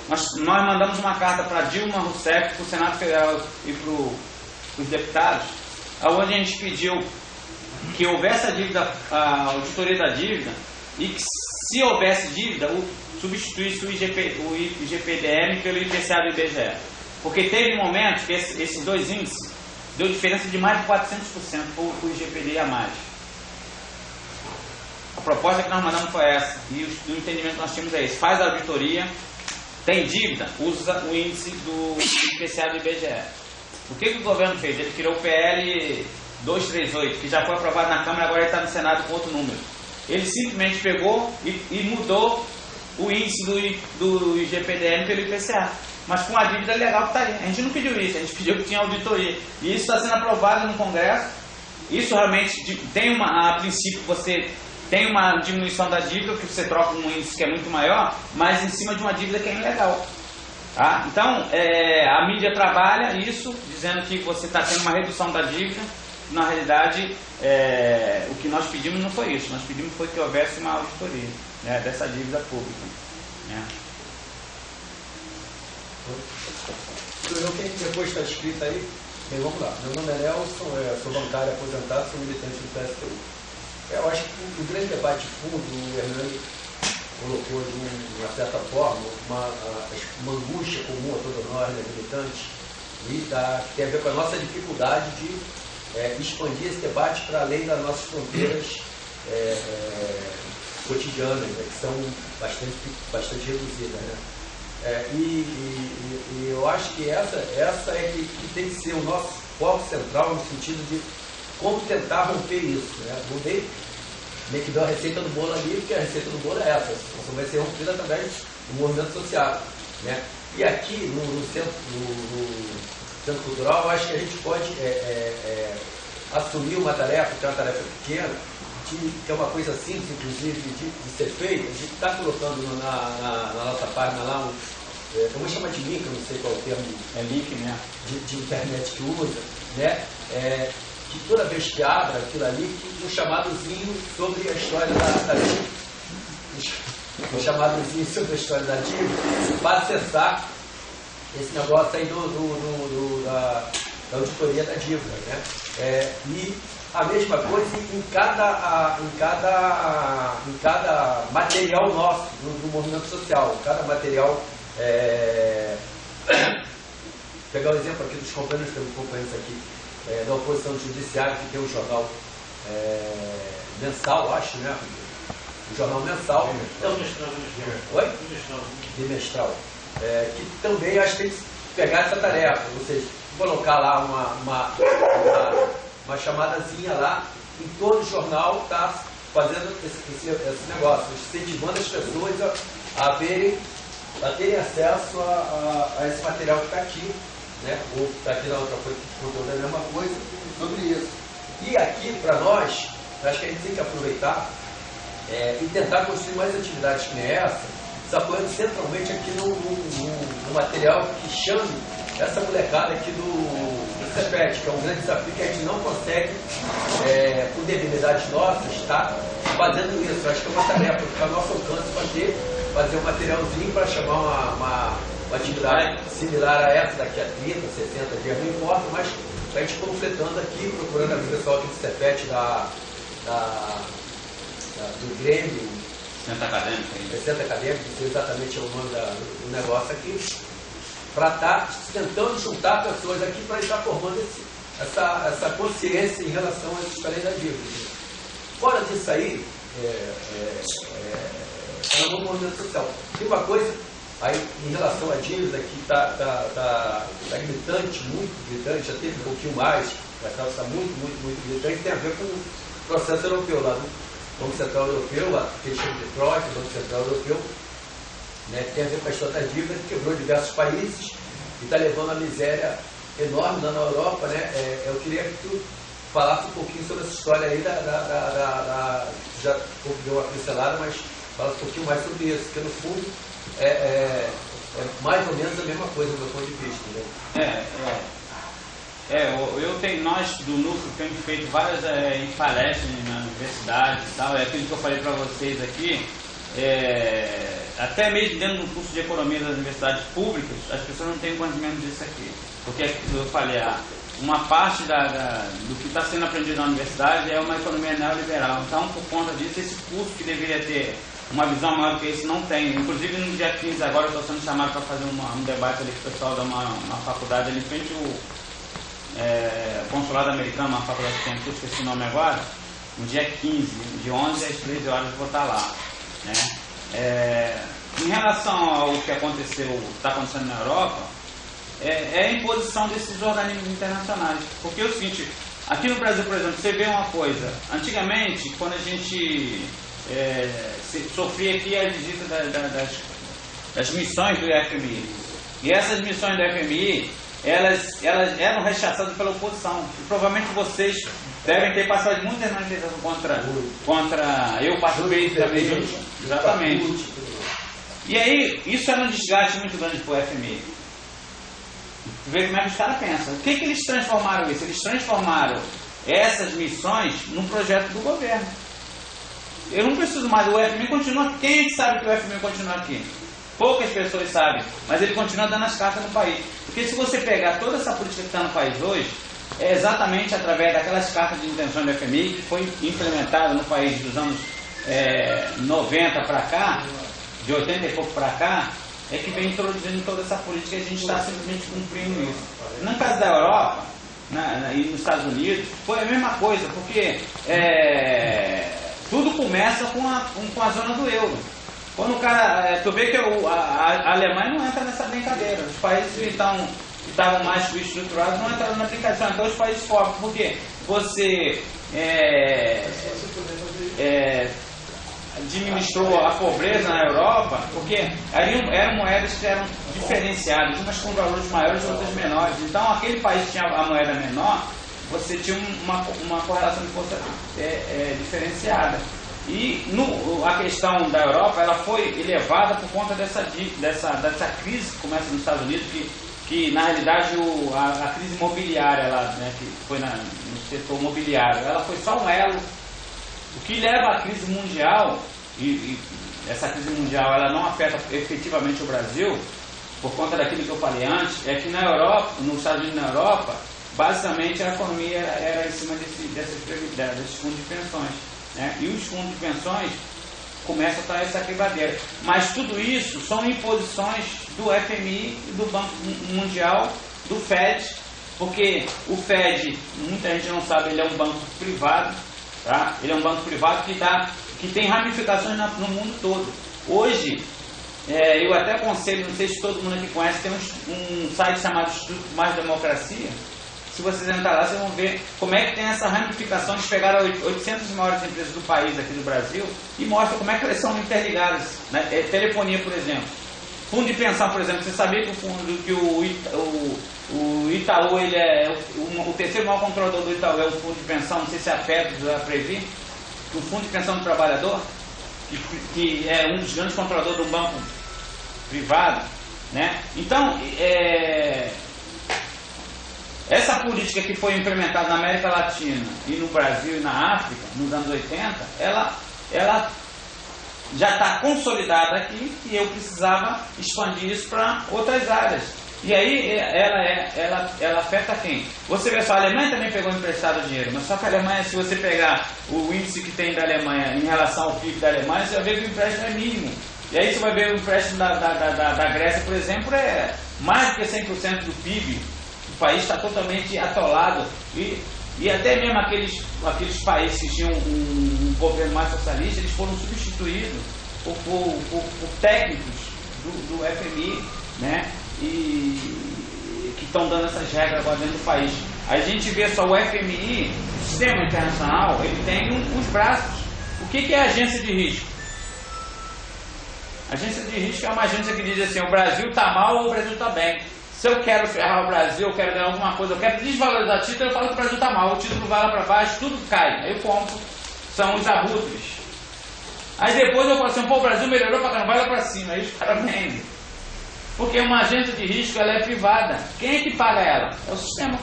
Nós mandamos uma carta para Dilma Rousseff, para o Senado Federal e para os deputados, onde a gente pediu que houvesse a auditoria da dívida e que, se houvesse dívida, substituísse o IGPDM pelo IPCA do IBGE. Porque teve momentos que esses dois índices deu diferença de mais de 400% para o IGPD a mais. A proposta que nós mandamos foi essa, e o entendimento que nós tínhamos é esse: faz a auditoria, tem dívida, usa o índice do IPCA do IBGE. O que o governo fez? Ele criou o PL 238, que já foi aprovado na Câmara, agora ele está no Senado com outro número. Ele simplesmente pegou e mudou o índice do IGPDM pelo IPCA, mas com a dívida legal que está aí. A gente não pediu isso, a gente pediu que tinha auditoria. E isso está sendo aprovado no Congresso. Isso realmente tem a princípio você tem uma diminuição da dívida, porque você troca um índice que é muito maior, mas em cima de uma dívida que é ilegal. Tá? Então, a mídia trabalha isso, dizendo que você está tendo uma redução da dívida. Na realidade, o que nós pedimos não foi isso. Nós pedimos foi que houvesse uma auditoria, né, dessa dívida pública. Né? Depois está escrito aí. Bem, vamos lá. Meu nome é Nelson, sou bancário aposentado, sou militante do PSTU. Eu acho que o grande debate de fundo, o Hernani colocou de uma certa forma uma angústia comum a todos nós, né, militantes, e que tem a ver com a nossa dificuldade de expandir esse debate para além das nossas fronteiras cotidianas, né, que são bastante reduzidas. Né? E eu acho que essa é que tem que ser o nosso foco central, no sentido de como tentar romper isso. Né? Mudei, meio que deu a receita do bolo ali, porque a receita do bolo é essa. Você vai ser rompida através do movimento social. Né? E aqui, no Centro Cultural, eu acho que a gente pode assumir uma tarefa, que é uma tarefa pequena, que é uma coisa simples, inclusive, de ser feita. A gente está colocando na nossa página lá, eu vou chamar de link, eu não sei qual é o termo. É link, né? De internet que usa, né? Que toda vez que abre aquilo ali, um chamadozinho sobre a história da dívida. Um chamadozinho sobre a história da dívida, para acessar esse negócio aí da auditoria da dívida. Né? E a mesma coisa em cada material nosso, do movimento social, cada material. Pegar o exemplo aqui dos companheiros, temos companheiros aqui da oposição judiciária, que tem um jornal mensal, acho, né? O jornal mensal. Oi? Bimestral. Que também acho que tem que pegar essa tarefa, ou seja, colocar lá uma chamadazinha lá, em todo jornal está fazendo esse negócio, incentivando as pessoas a terem acesso a esse material que está aqui, né? Ou está aqui na outra coisa, conteúdo é a mesma coisa, sobre isso. E aqui, para nós, acho que a gente tem que aproveitar e tentar construir mais atividades que nem essa, se apoiando centralmente aqui no material que chame essa molecada aqui do CEPET, que é um grande desafio que a gente não consegue, por debilidades nossas, estar fazendo isso. Acho que é uma tarefa que está ao nosso alcance fazer um materialzinho para chamar uma atividade similar a essa daqui a 30, 60 dias, não importa, mas a gente completando aqui, procurando o pessoal aqui do CEPET, do Grêmio, Centro Acadêmico, que exatamente é o nome do negócio aqui, para estar tentando juntar pessoas aqui para estar formando essa consciência em relação a essa história da dívida. Fora disso aí, no movimento social. Tem uma coisa aí em relação à dívida que está gritante, muito gritante, já teve um pouquinho mais, mas está muito gritante, tem a ver com o processo europeu lá do Banco Central Europeu, que eles chamam de Troika, Banco Central Europeu, né, que tem a ver com a história da dívida, que quebrou diversos países e está levando a miséria enorme lá na Europa. Né? Eu queria que tu falasse um pouquinho sobre essa história aí, já deu uma pincelada, mas fala um pouquinho mais sobre isso, porque no fundo é mais ou menos a mesma coisa do meu ponto de vista. Né? Nós do Núcleo temos feito várias palestras na universidade e tal, é aquilo que eu falei para vocês aqui, até mesmo dentro do curso de economia das universidades públicas, as pessoas não têm conhecimento disso aqui, porque eu falei, uma parte do que está sendo aprendido na universidade é uma economia neoliberal, então por conta disso, esse curso que deveria ter uma visão maior que esse não tem. Inclusive no dia 15 agora eu estou sendo chamado para fazer um debate ali com o pessoal de uma faculdade ali frente ao consulado americano, uma faculdade que tem aqui, eu esqueci o nome agora, no dia 15, de 11 às 13 horas eu vou estar lá. Né? Em relação ao que está acontecendo na Europa, é a imposição desses organismos internacionais. Porque é o seguinte, aqui no Brasil, por exemplo, você vê uma coisa, antigamente, quando a gente sofria aqui a visita das missões do FMI, e essas missões do FMI, elas eram rechaçadas pela oposição. E provavelmente vocês devem ter passado muitas manifestações contra eu participei também, exatamente. E aí, isso era um desgaste muito grande para o FMI. Ver como é que os caras pensam. O que eles transformaram isso? Eles transformaram essas missões num projeto do governo. Eu não preciso mais, o FMI continua aqui. Quem é que sabe que o FMI continua aqui? Poucas pessoas sabem, mas ele continua dando as cartas no país. Porque se você pegar toda essa política que está no país hoje, é exatamente através daquelas cartas de intenção do FMI que foi implementada no país dos anos 90 para cá, de 80 e pouco para cá, é que vem introduzindo toda essa política e a gente está simplesmente cumprindo isso. No caso da Europa e nos Estados Unidos, foi a mesma coisa, porque tudo começa com a zona do euro. Quando o cara, tu vê que a Alemanha não entra nessa brincadeira, os países que estavam mais estruturados não entraram na brincadeira, então os países pobres, porque você administrou a pobreza na Europa, porque eram moedas que eram diferenciadas, umas com valores maiores e outras menores. Então, aquele país que tinha a moeda menor, você tinha uma correlação de força diferenciada. E a questão da Europa, ela foi elevada por conta dessa crise que começa nos Estados Unidos, que na realidade a crise imobiliária, que foi no setor imobiliário, ela foi só um elo. O que leva à crise mundial, e essa crise mundial ela não afeta efetivamente o Brasil, por conta daquilo que eu falei antes, é que na Europa, nos Estados Unidos e na Europa, basicamente a economia era em cima desses fundos de pensões. Né? E os fundos de pensões começam a estar essa quebradeira. Mas tudo isso são imposições do FMI, do Banco Mundial, do FED, porque o FED, muita gente não sabe, ele é um banco privado. Tá? Ele é um banco privado que tem ramificações no mundo todo. Hoje, eu até aconselho, não sei se todo mundo aqui conhece, tem um site chamado Instituto Mais Democracia. Se vocês entrarem lá, vocês vão ver como é que tem essa ramificação. Eles pegaram 800 maiores empresas do país, aqui do Brasil, e mostram como é que elas são interligadas. Né? Telefonia, por exemplo. Fundo de pensão, por exemplo. Você sabia que o Itaú, ele é o terceiro maior controlador do Itaú é o fundo de pensão, não sei se é a Petros ou a Previ, o fundo de pensão do trabalhador, que é um dos grandes controladores do banco privado, né? Então, essa política que foi implementada na América Latina e no Brasil e na África, nos anos 80, ela já está consolidada aqui e eu precisava expandir isso para outras áreas. E aí ela afeta quem? Você vê só, a Alemanha também pegou emprestado dinheiro, mas só que a Alemanha, se você pegar o índice que tem da Alemanha em relação ao PIB da Alemanha, você vai ver que o empréstimo é mínimo. E aí você vai ver o empréstimo da Grécia, por exemplo, é mais do que 100% do PIB. O país está totalmente atolado. E até mesmo aqueles países que tinham um governo mais socialista, eles foram substituídos por técnicos do FMI, né? E que estão dando essas regras agora dentro do país. A gente vê só o FMI, o sistema internacional, ele tem uns braços. O que é a agência de risco? A agência de risco é uma agência que diz assim, o Brasil está mal ou o Brasil está bem. Se eu quero ferrar o Brasil, eu quero ganhar alguma coisa, eu quero desvalorizar o título, eu falo que o Brasil está mal, o título vai lá para baixo, tudo cai. Aí eu compro, são os abutres. Aí depois eu falo assim, pô, o Brasil melhorou para caramba, vai lá para cima, aí os caras vendem. Porque uma agência de risco, ela é privada. Quem é que paga ela? É o sistema.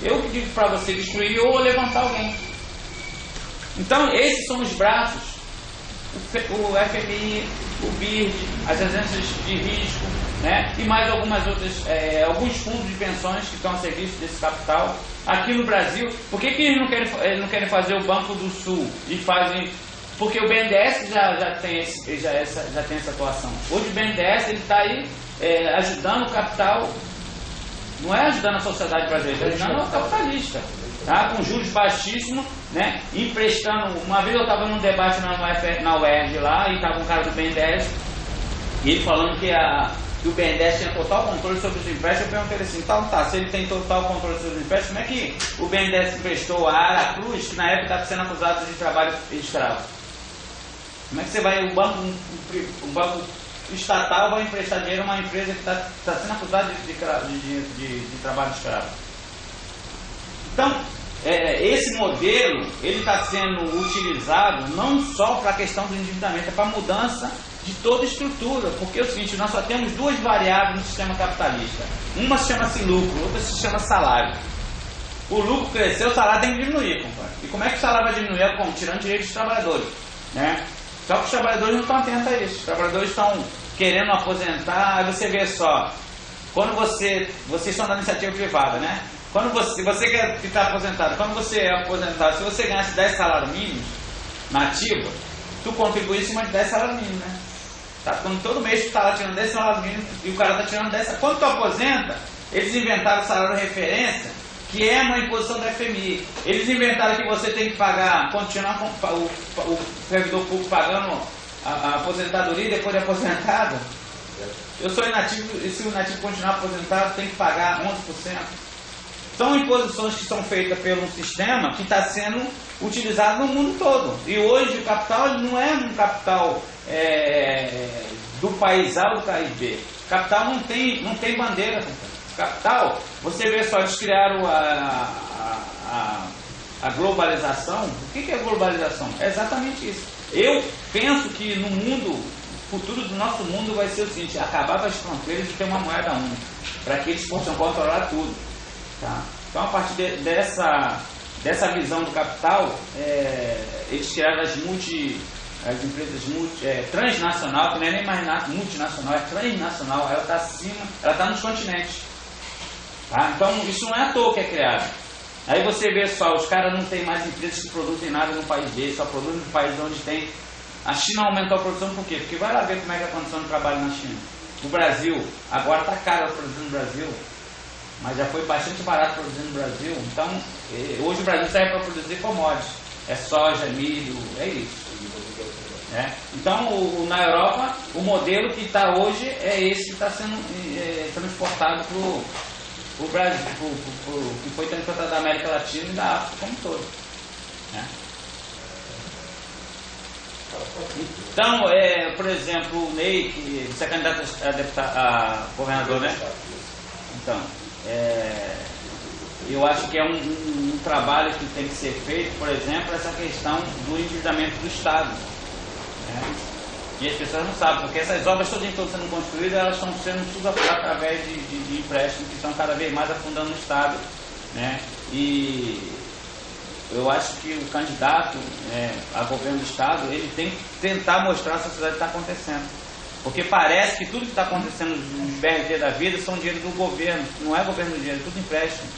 Eu que digo para você destruir ou levantar alguém. Então, esses são os braços. O FMI, o BIRD, as agências de risco, né? E mais algumas outras, alguns fundos de pensões que estão a serviço desse capital. Aqui no Brasil, por que eles não querem fazer o Banco do Sul e fazem... Porque o BNDES já tem essa atuação. Hoje o BNDES está aí ajudando o capital, não é ajudando a sociedade brasileira, está ajudando o capitalista, tá? Com juros baixíssimos, né? Emprestando. Uma vez eu estava num debate na UERJ lá, e estava um cara do BNDES, e ele falando que o BNDES tinha total controle sobre os empréstimos. Eu perguntei assim, então tá, se ele tem total controle sobre os empréstimos, como é que o BNDES emprestou a Aracruz, que na época estava sendo acusado de trabalho escravo? Como é que você vai, o banco estatal vai emprestar dinheiro a uma empresa que está sendo acusada de trabalho escravo? Então, esse modelo, ele está sendo utilizado não só para a questão do endividamento, é para a mudança de toda estrutura, porque é o seguinte, nós só temos duas variáveis no sistema capitalista. Uma chama-se lucro, outra se chama salário. O lucro cresceu, o salário tem que diminuir, compadre. E como é que o salário vai diminuir? Como? Tirando direitos dos trabalhadores, né? Só que os trabalhadores não estão atentos a isso. Os trabalhadores estão querendo aposentar. Aí você vê só, quando vocês estão da iniciativa privada, né? Quando você quer ficar aposentado, quando você é aposentado, se você ganhasse 10 salários mínimos na ativa, tu contribui em cima de 10 salários mínimos, né? Tá? Quando todo mês tu está lá tirando 10 salários mínimos e o cara está tirando 10. Quando tu aposenta, eles inventaram o salário de referência, que é uma imposição da FMI. Eles inventaram que você tem que pagar, continuar com o servidor público pagando a aposentadoria depois de aposentado. Eu sou inativo e se o inativo continuar aposentado tem que pagar 11%. São imposições que são feitas pelo sistema que está sendo utilizado no mundo todo. E hoje o capital não é um capital do país A ou do país B. O capital não tem bandeira. Capital, você vê só, eles criaram a globalização. O que é a globalização? É exatamente isso. Eu penso que no mundo, o futuro do nosso mundo vai ser o seguinte: acabar com as fronteiras e ter uma moeda única, para que eles possam controlar tudo. Tá? Então, a partir dessa visão do capital, eles criaram as empresas transnacional, que não é nem mais multinacional, é transnacional. Ela está acima, ela está nos continentes. Tá? Então isso não é à toa que é criado. Aí você vê só, os caras não tem mais empresas que produzem nada no país deles, só produzem no país onde tem. A China aumentou a produção por quê? Porque vai lá ver como é que é a condição de trabalho na China. O Brasil, agora está caro produzir no Brasil, mas já foi bastante barato produzir no Brasil. Então hoje o Brasil serve para produzir commodities. É soja, milho, é isso. Então na Europa o modelo que está hoje é esse que está sendo transportado para o Brasil, que foi transportado da América Latina e da África como um todo. Né? Então, por exemplo, o Ney, que você é candidato a governador, né? Então, eu acho que é um trabalho que tem que ser feito, por exemplo, essa questão do endividamento do Estado. Né? E as pessoas não sabem, porque essas obras todas que estão sendo construídas, elas estão sendo tudo através de empréstimos que estão cada vez mais afundando o Estado. Né? E eu acho que o candidato a governo do Estado, ele tem que tentar mostrar à sociedade o que está acontecendo. Porque parece que tudo que está acontecendo nos BRT da vida são dinheiro do governo. Não é governo do dinheiro, é tudo empréstimo.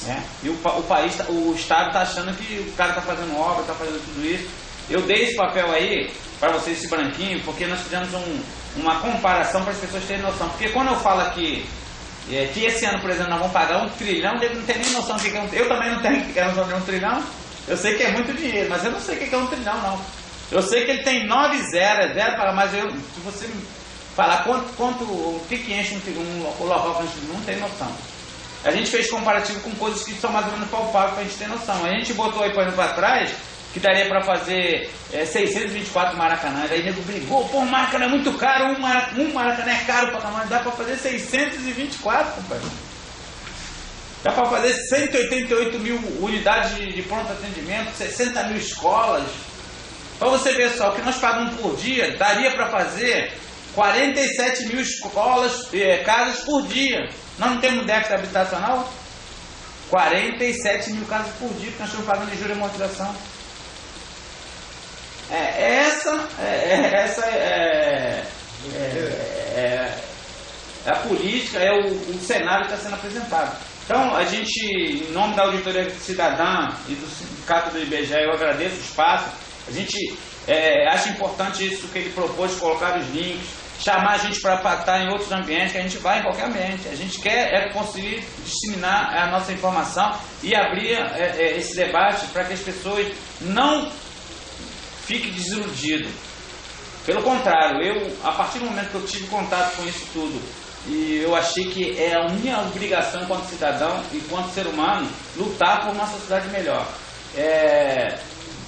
Né? E o Estado está achando que o cara está fazendo obra, está fazendo tudo isso. Eu dei esse papel aí para vocês, esse branquinho, porque nós fizemos uma comparação para as pessoas terem noção. Porque quando eu falo aqui que esse ano, por exemplo, nós vamos pagar 1 trilhão, eu não tenho nem noção do que é eu também não tenho noção de 1 trilhão. Eu sei que é muito dinheiro, mas eu não sei o que é 1 trilhão, não. Eu sei que ele tem 9 zeros, mas se você me falar o que enche um local que a gente não tem noção. A gente fez comparativo com coisas que são mais ou menos palpáveis para a gente ter noção. A gente botou aí para trás que daria para fazer 624 Maracanã. Daí o nego brigou, pô, o Maracanã é muito caro, um Maracanã é caro para tamanho, dá para fazer 624, compadre. Dá para fazer 188 mil unidades de pronto atendimento, 60 mil escolas. Para você ver só, o que nós pagamos por dia, daria para fazer 47 mil escolas, casas por dia. Nós não temos déficit habitacional? 47 mil casas por dia que nós estamos pagando de juros e amortização. Essa é a política, é o cenário que está sendo apresentado. Então, a gente, em nome da Auditoria Cidadã e do Sindicato do IBGE, eu agradeço o espaço. A gente acha importante isso que ele propôs, colocar os links, chamar a gente para estar em outros ambientes, que a gente vai em qualquer ambiente. A gente quer conseguir disseminar a nossa informação e abrir esse debate para que as pessoas não fiquem desiludidas. Pelo contrário, a partir do momento que eu tive contato com isso tudo, e eu achei que é a minha obrigação enquanto cidadão e enquanto ser humano lutar por uma sociedade melhor.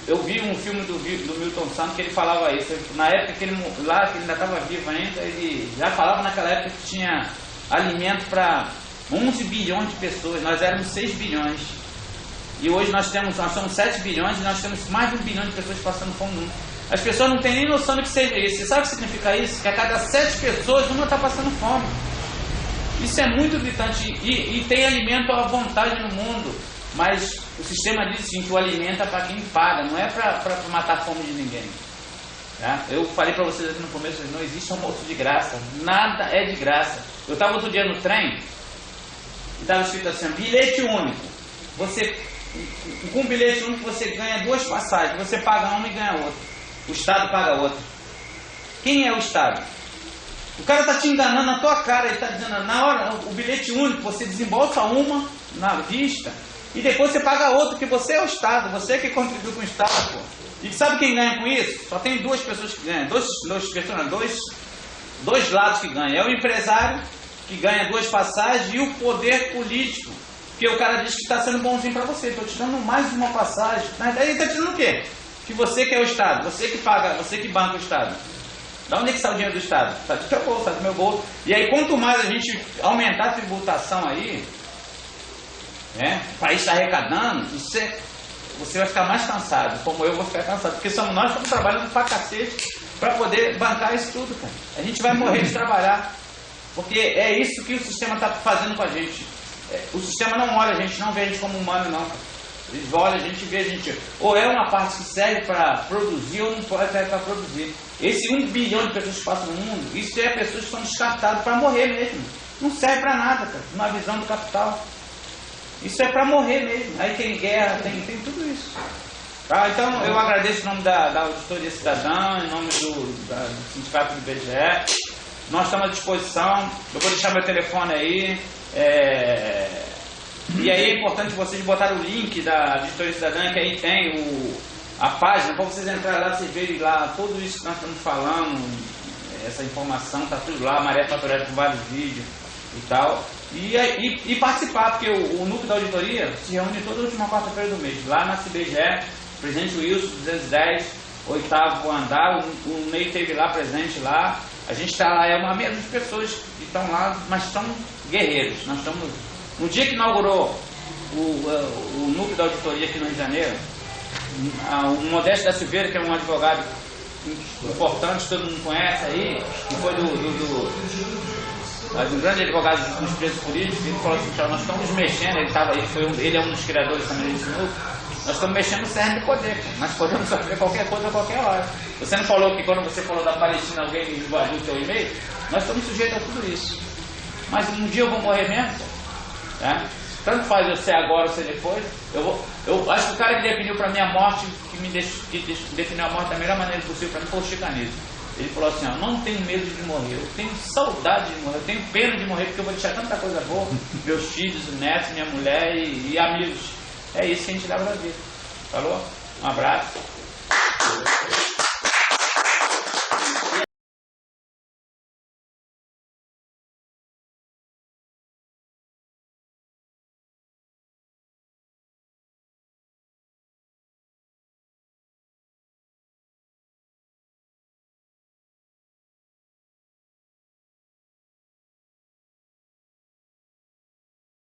Eu vi um filme do Milton Santos que ele falava isso. Na época que ele ainda estava vivo ainda, ele já falava naquela época que tinha alimento para 11 bilhões de pessoas. Nós éramos 6 bilhões. E hoje nós somos 7 bilhões e nós temos mais de 1 bilhão de pessoas passando fome no mundo. As pessoas não têm nem noção do que seja isso. Você sabe o que significa isso? Que a cada 7 pessoas, uma está passando fome. Isso é muito gritante. E tem alimento à vontade no mundo. Mas o sistema diz assim, que o alimento é para quem paga, não é para matar a fome de ninguém. Tá? Eu falei para vocês aqui no começo, não existe almoço de graça. Nada é de graça. Eu estava outro dia no trem e estava escrito assim, bilhete único. Com um bilhete único você ganha 2 passagens. Você paga uma e ganha outra. O Estado paga outra. Quem é o Estado? O cara está te enganando na tua cara. Ele está dizendo, na hora, o bilhete único, você desembolsa uma na vista e depois você paga outra, que você é o Estado. Você que contribui com o Estado, pô. E sabe quem ganha com isso? Só tem 2 pessoas que ganham. Dois lados que ganham. É o empresário, que ganha 2 passagens, e o poder político. Porque o cara diz que está sendo bonzinho para você. Estou te dando mais uma passagem. Na verdade, ele está te dizendo o quê? Que você que é o Estado, você que paga, você que banca o Estado. Da onde é que sai o dinheiro do Estado? Está do teu bolso, está do meu bolso. E aí, quanto mais a gente aumentar a tributação aí, o país está arrecadando, você vai ficar mais cansado, como eu vou ficar cansado. Porque nós estamos trabalhando pra cacete para poder bancar isso tudo, cara. A gente vai morrer de trabalhar. Porque é isso que o sistema está fazendo com a gente. O sistema não olha a gente, não vê a gente como humano, não. Eles olham a gente e vê a gente. Ou é uma parte que serve para produzir, ou não pode serve para produzir. Esse 1 bilhão de pessoas que passam no mundo, isso é pessoas que são descartadas para morrer mesmo. Não serve para nada, cara, na visão do capital. Isso é para morrer mesmo. Aí tem guerra, tem tudo isso. Tá? Então eu agradeço em nome da Auditoria Cidadã, em nome do Sindicato do IBGE. Nós estamos à disposição. Eu vou deixar meu telefone aí. E aí é importante vocês botarem o link da Auditoria Cidadã, que aí tem a página, para vocês entrarem lá, vocês verem lá tudo isso que nós estamos falando, essa informação, está tudo lá, Maré Fatoré com vários vídeos e tal. E participar, porque o núcleo da auditoria se reúne toda a última quarta-feira do mês, lá na CBGE, Presidente Wilson, 210, 8º andar, o Ney esteve lá presente lá, a gente está lá, é uma meia de pessoas que estão lá, mas são guerreiros. Nós estamos, no dia que inaugurou o núcleo da auditoria aqui no Rio de Janeiro, o Modesto da Silveira, que é um advogado importante, todo mundo conhece aí, que foi um grande advogado dos presos políticos, ele falou assim, nós estamos mexendo, ele é um dos criadores também desse núcleo, nós estamos mexendo no cerne do poder, nós podemos fazer qualquer coisa a qualquer hora. Você não falou que quando você falou da Palestina alguém invadiu o seu e-mail? Nós estamos sujeitos a tudo isso. Mas um dia eu vou morrer mesmo, tá? Tanto faz eu ser agora ou ser depois. Eu acho que o cara que definiu para mim a morte, que definiu a morte da melhor maneira possível para mim, foi o Chicanismo. Ele falou assim, eu não tenho medo de morrer, eu tenho saudade de morrer, eu tenho pena de morrer, porque eu vou deixar tanta coisa boa, meus filhos, netos, minha mulher e amigos. É isso que a gente leva da vida. Falou? Um abraço.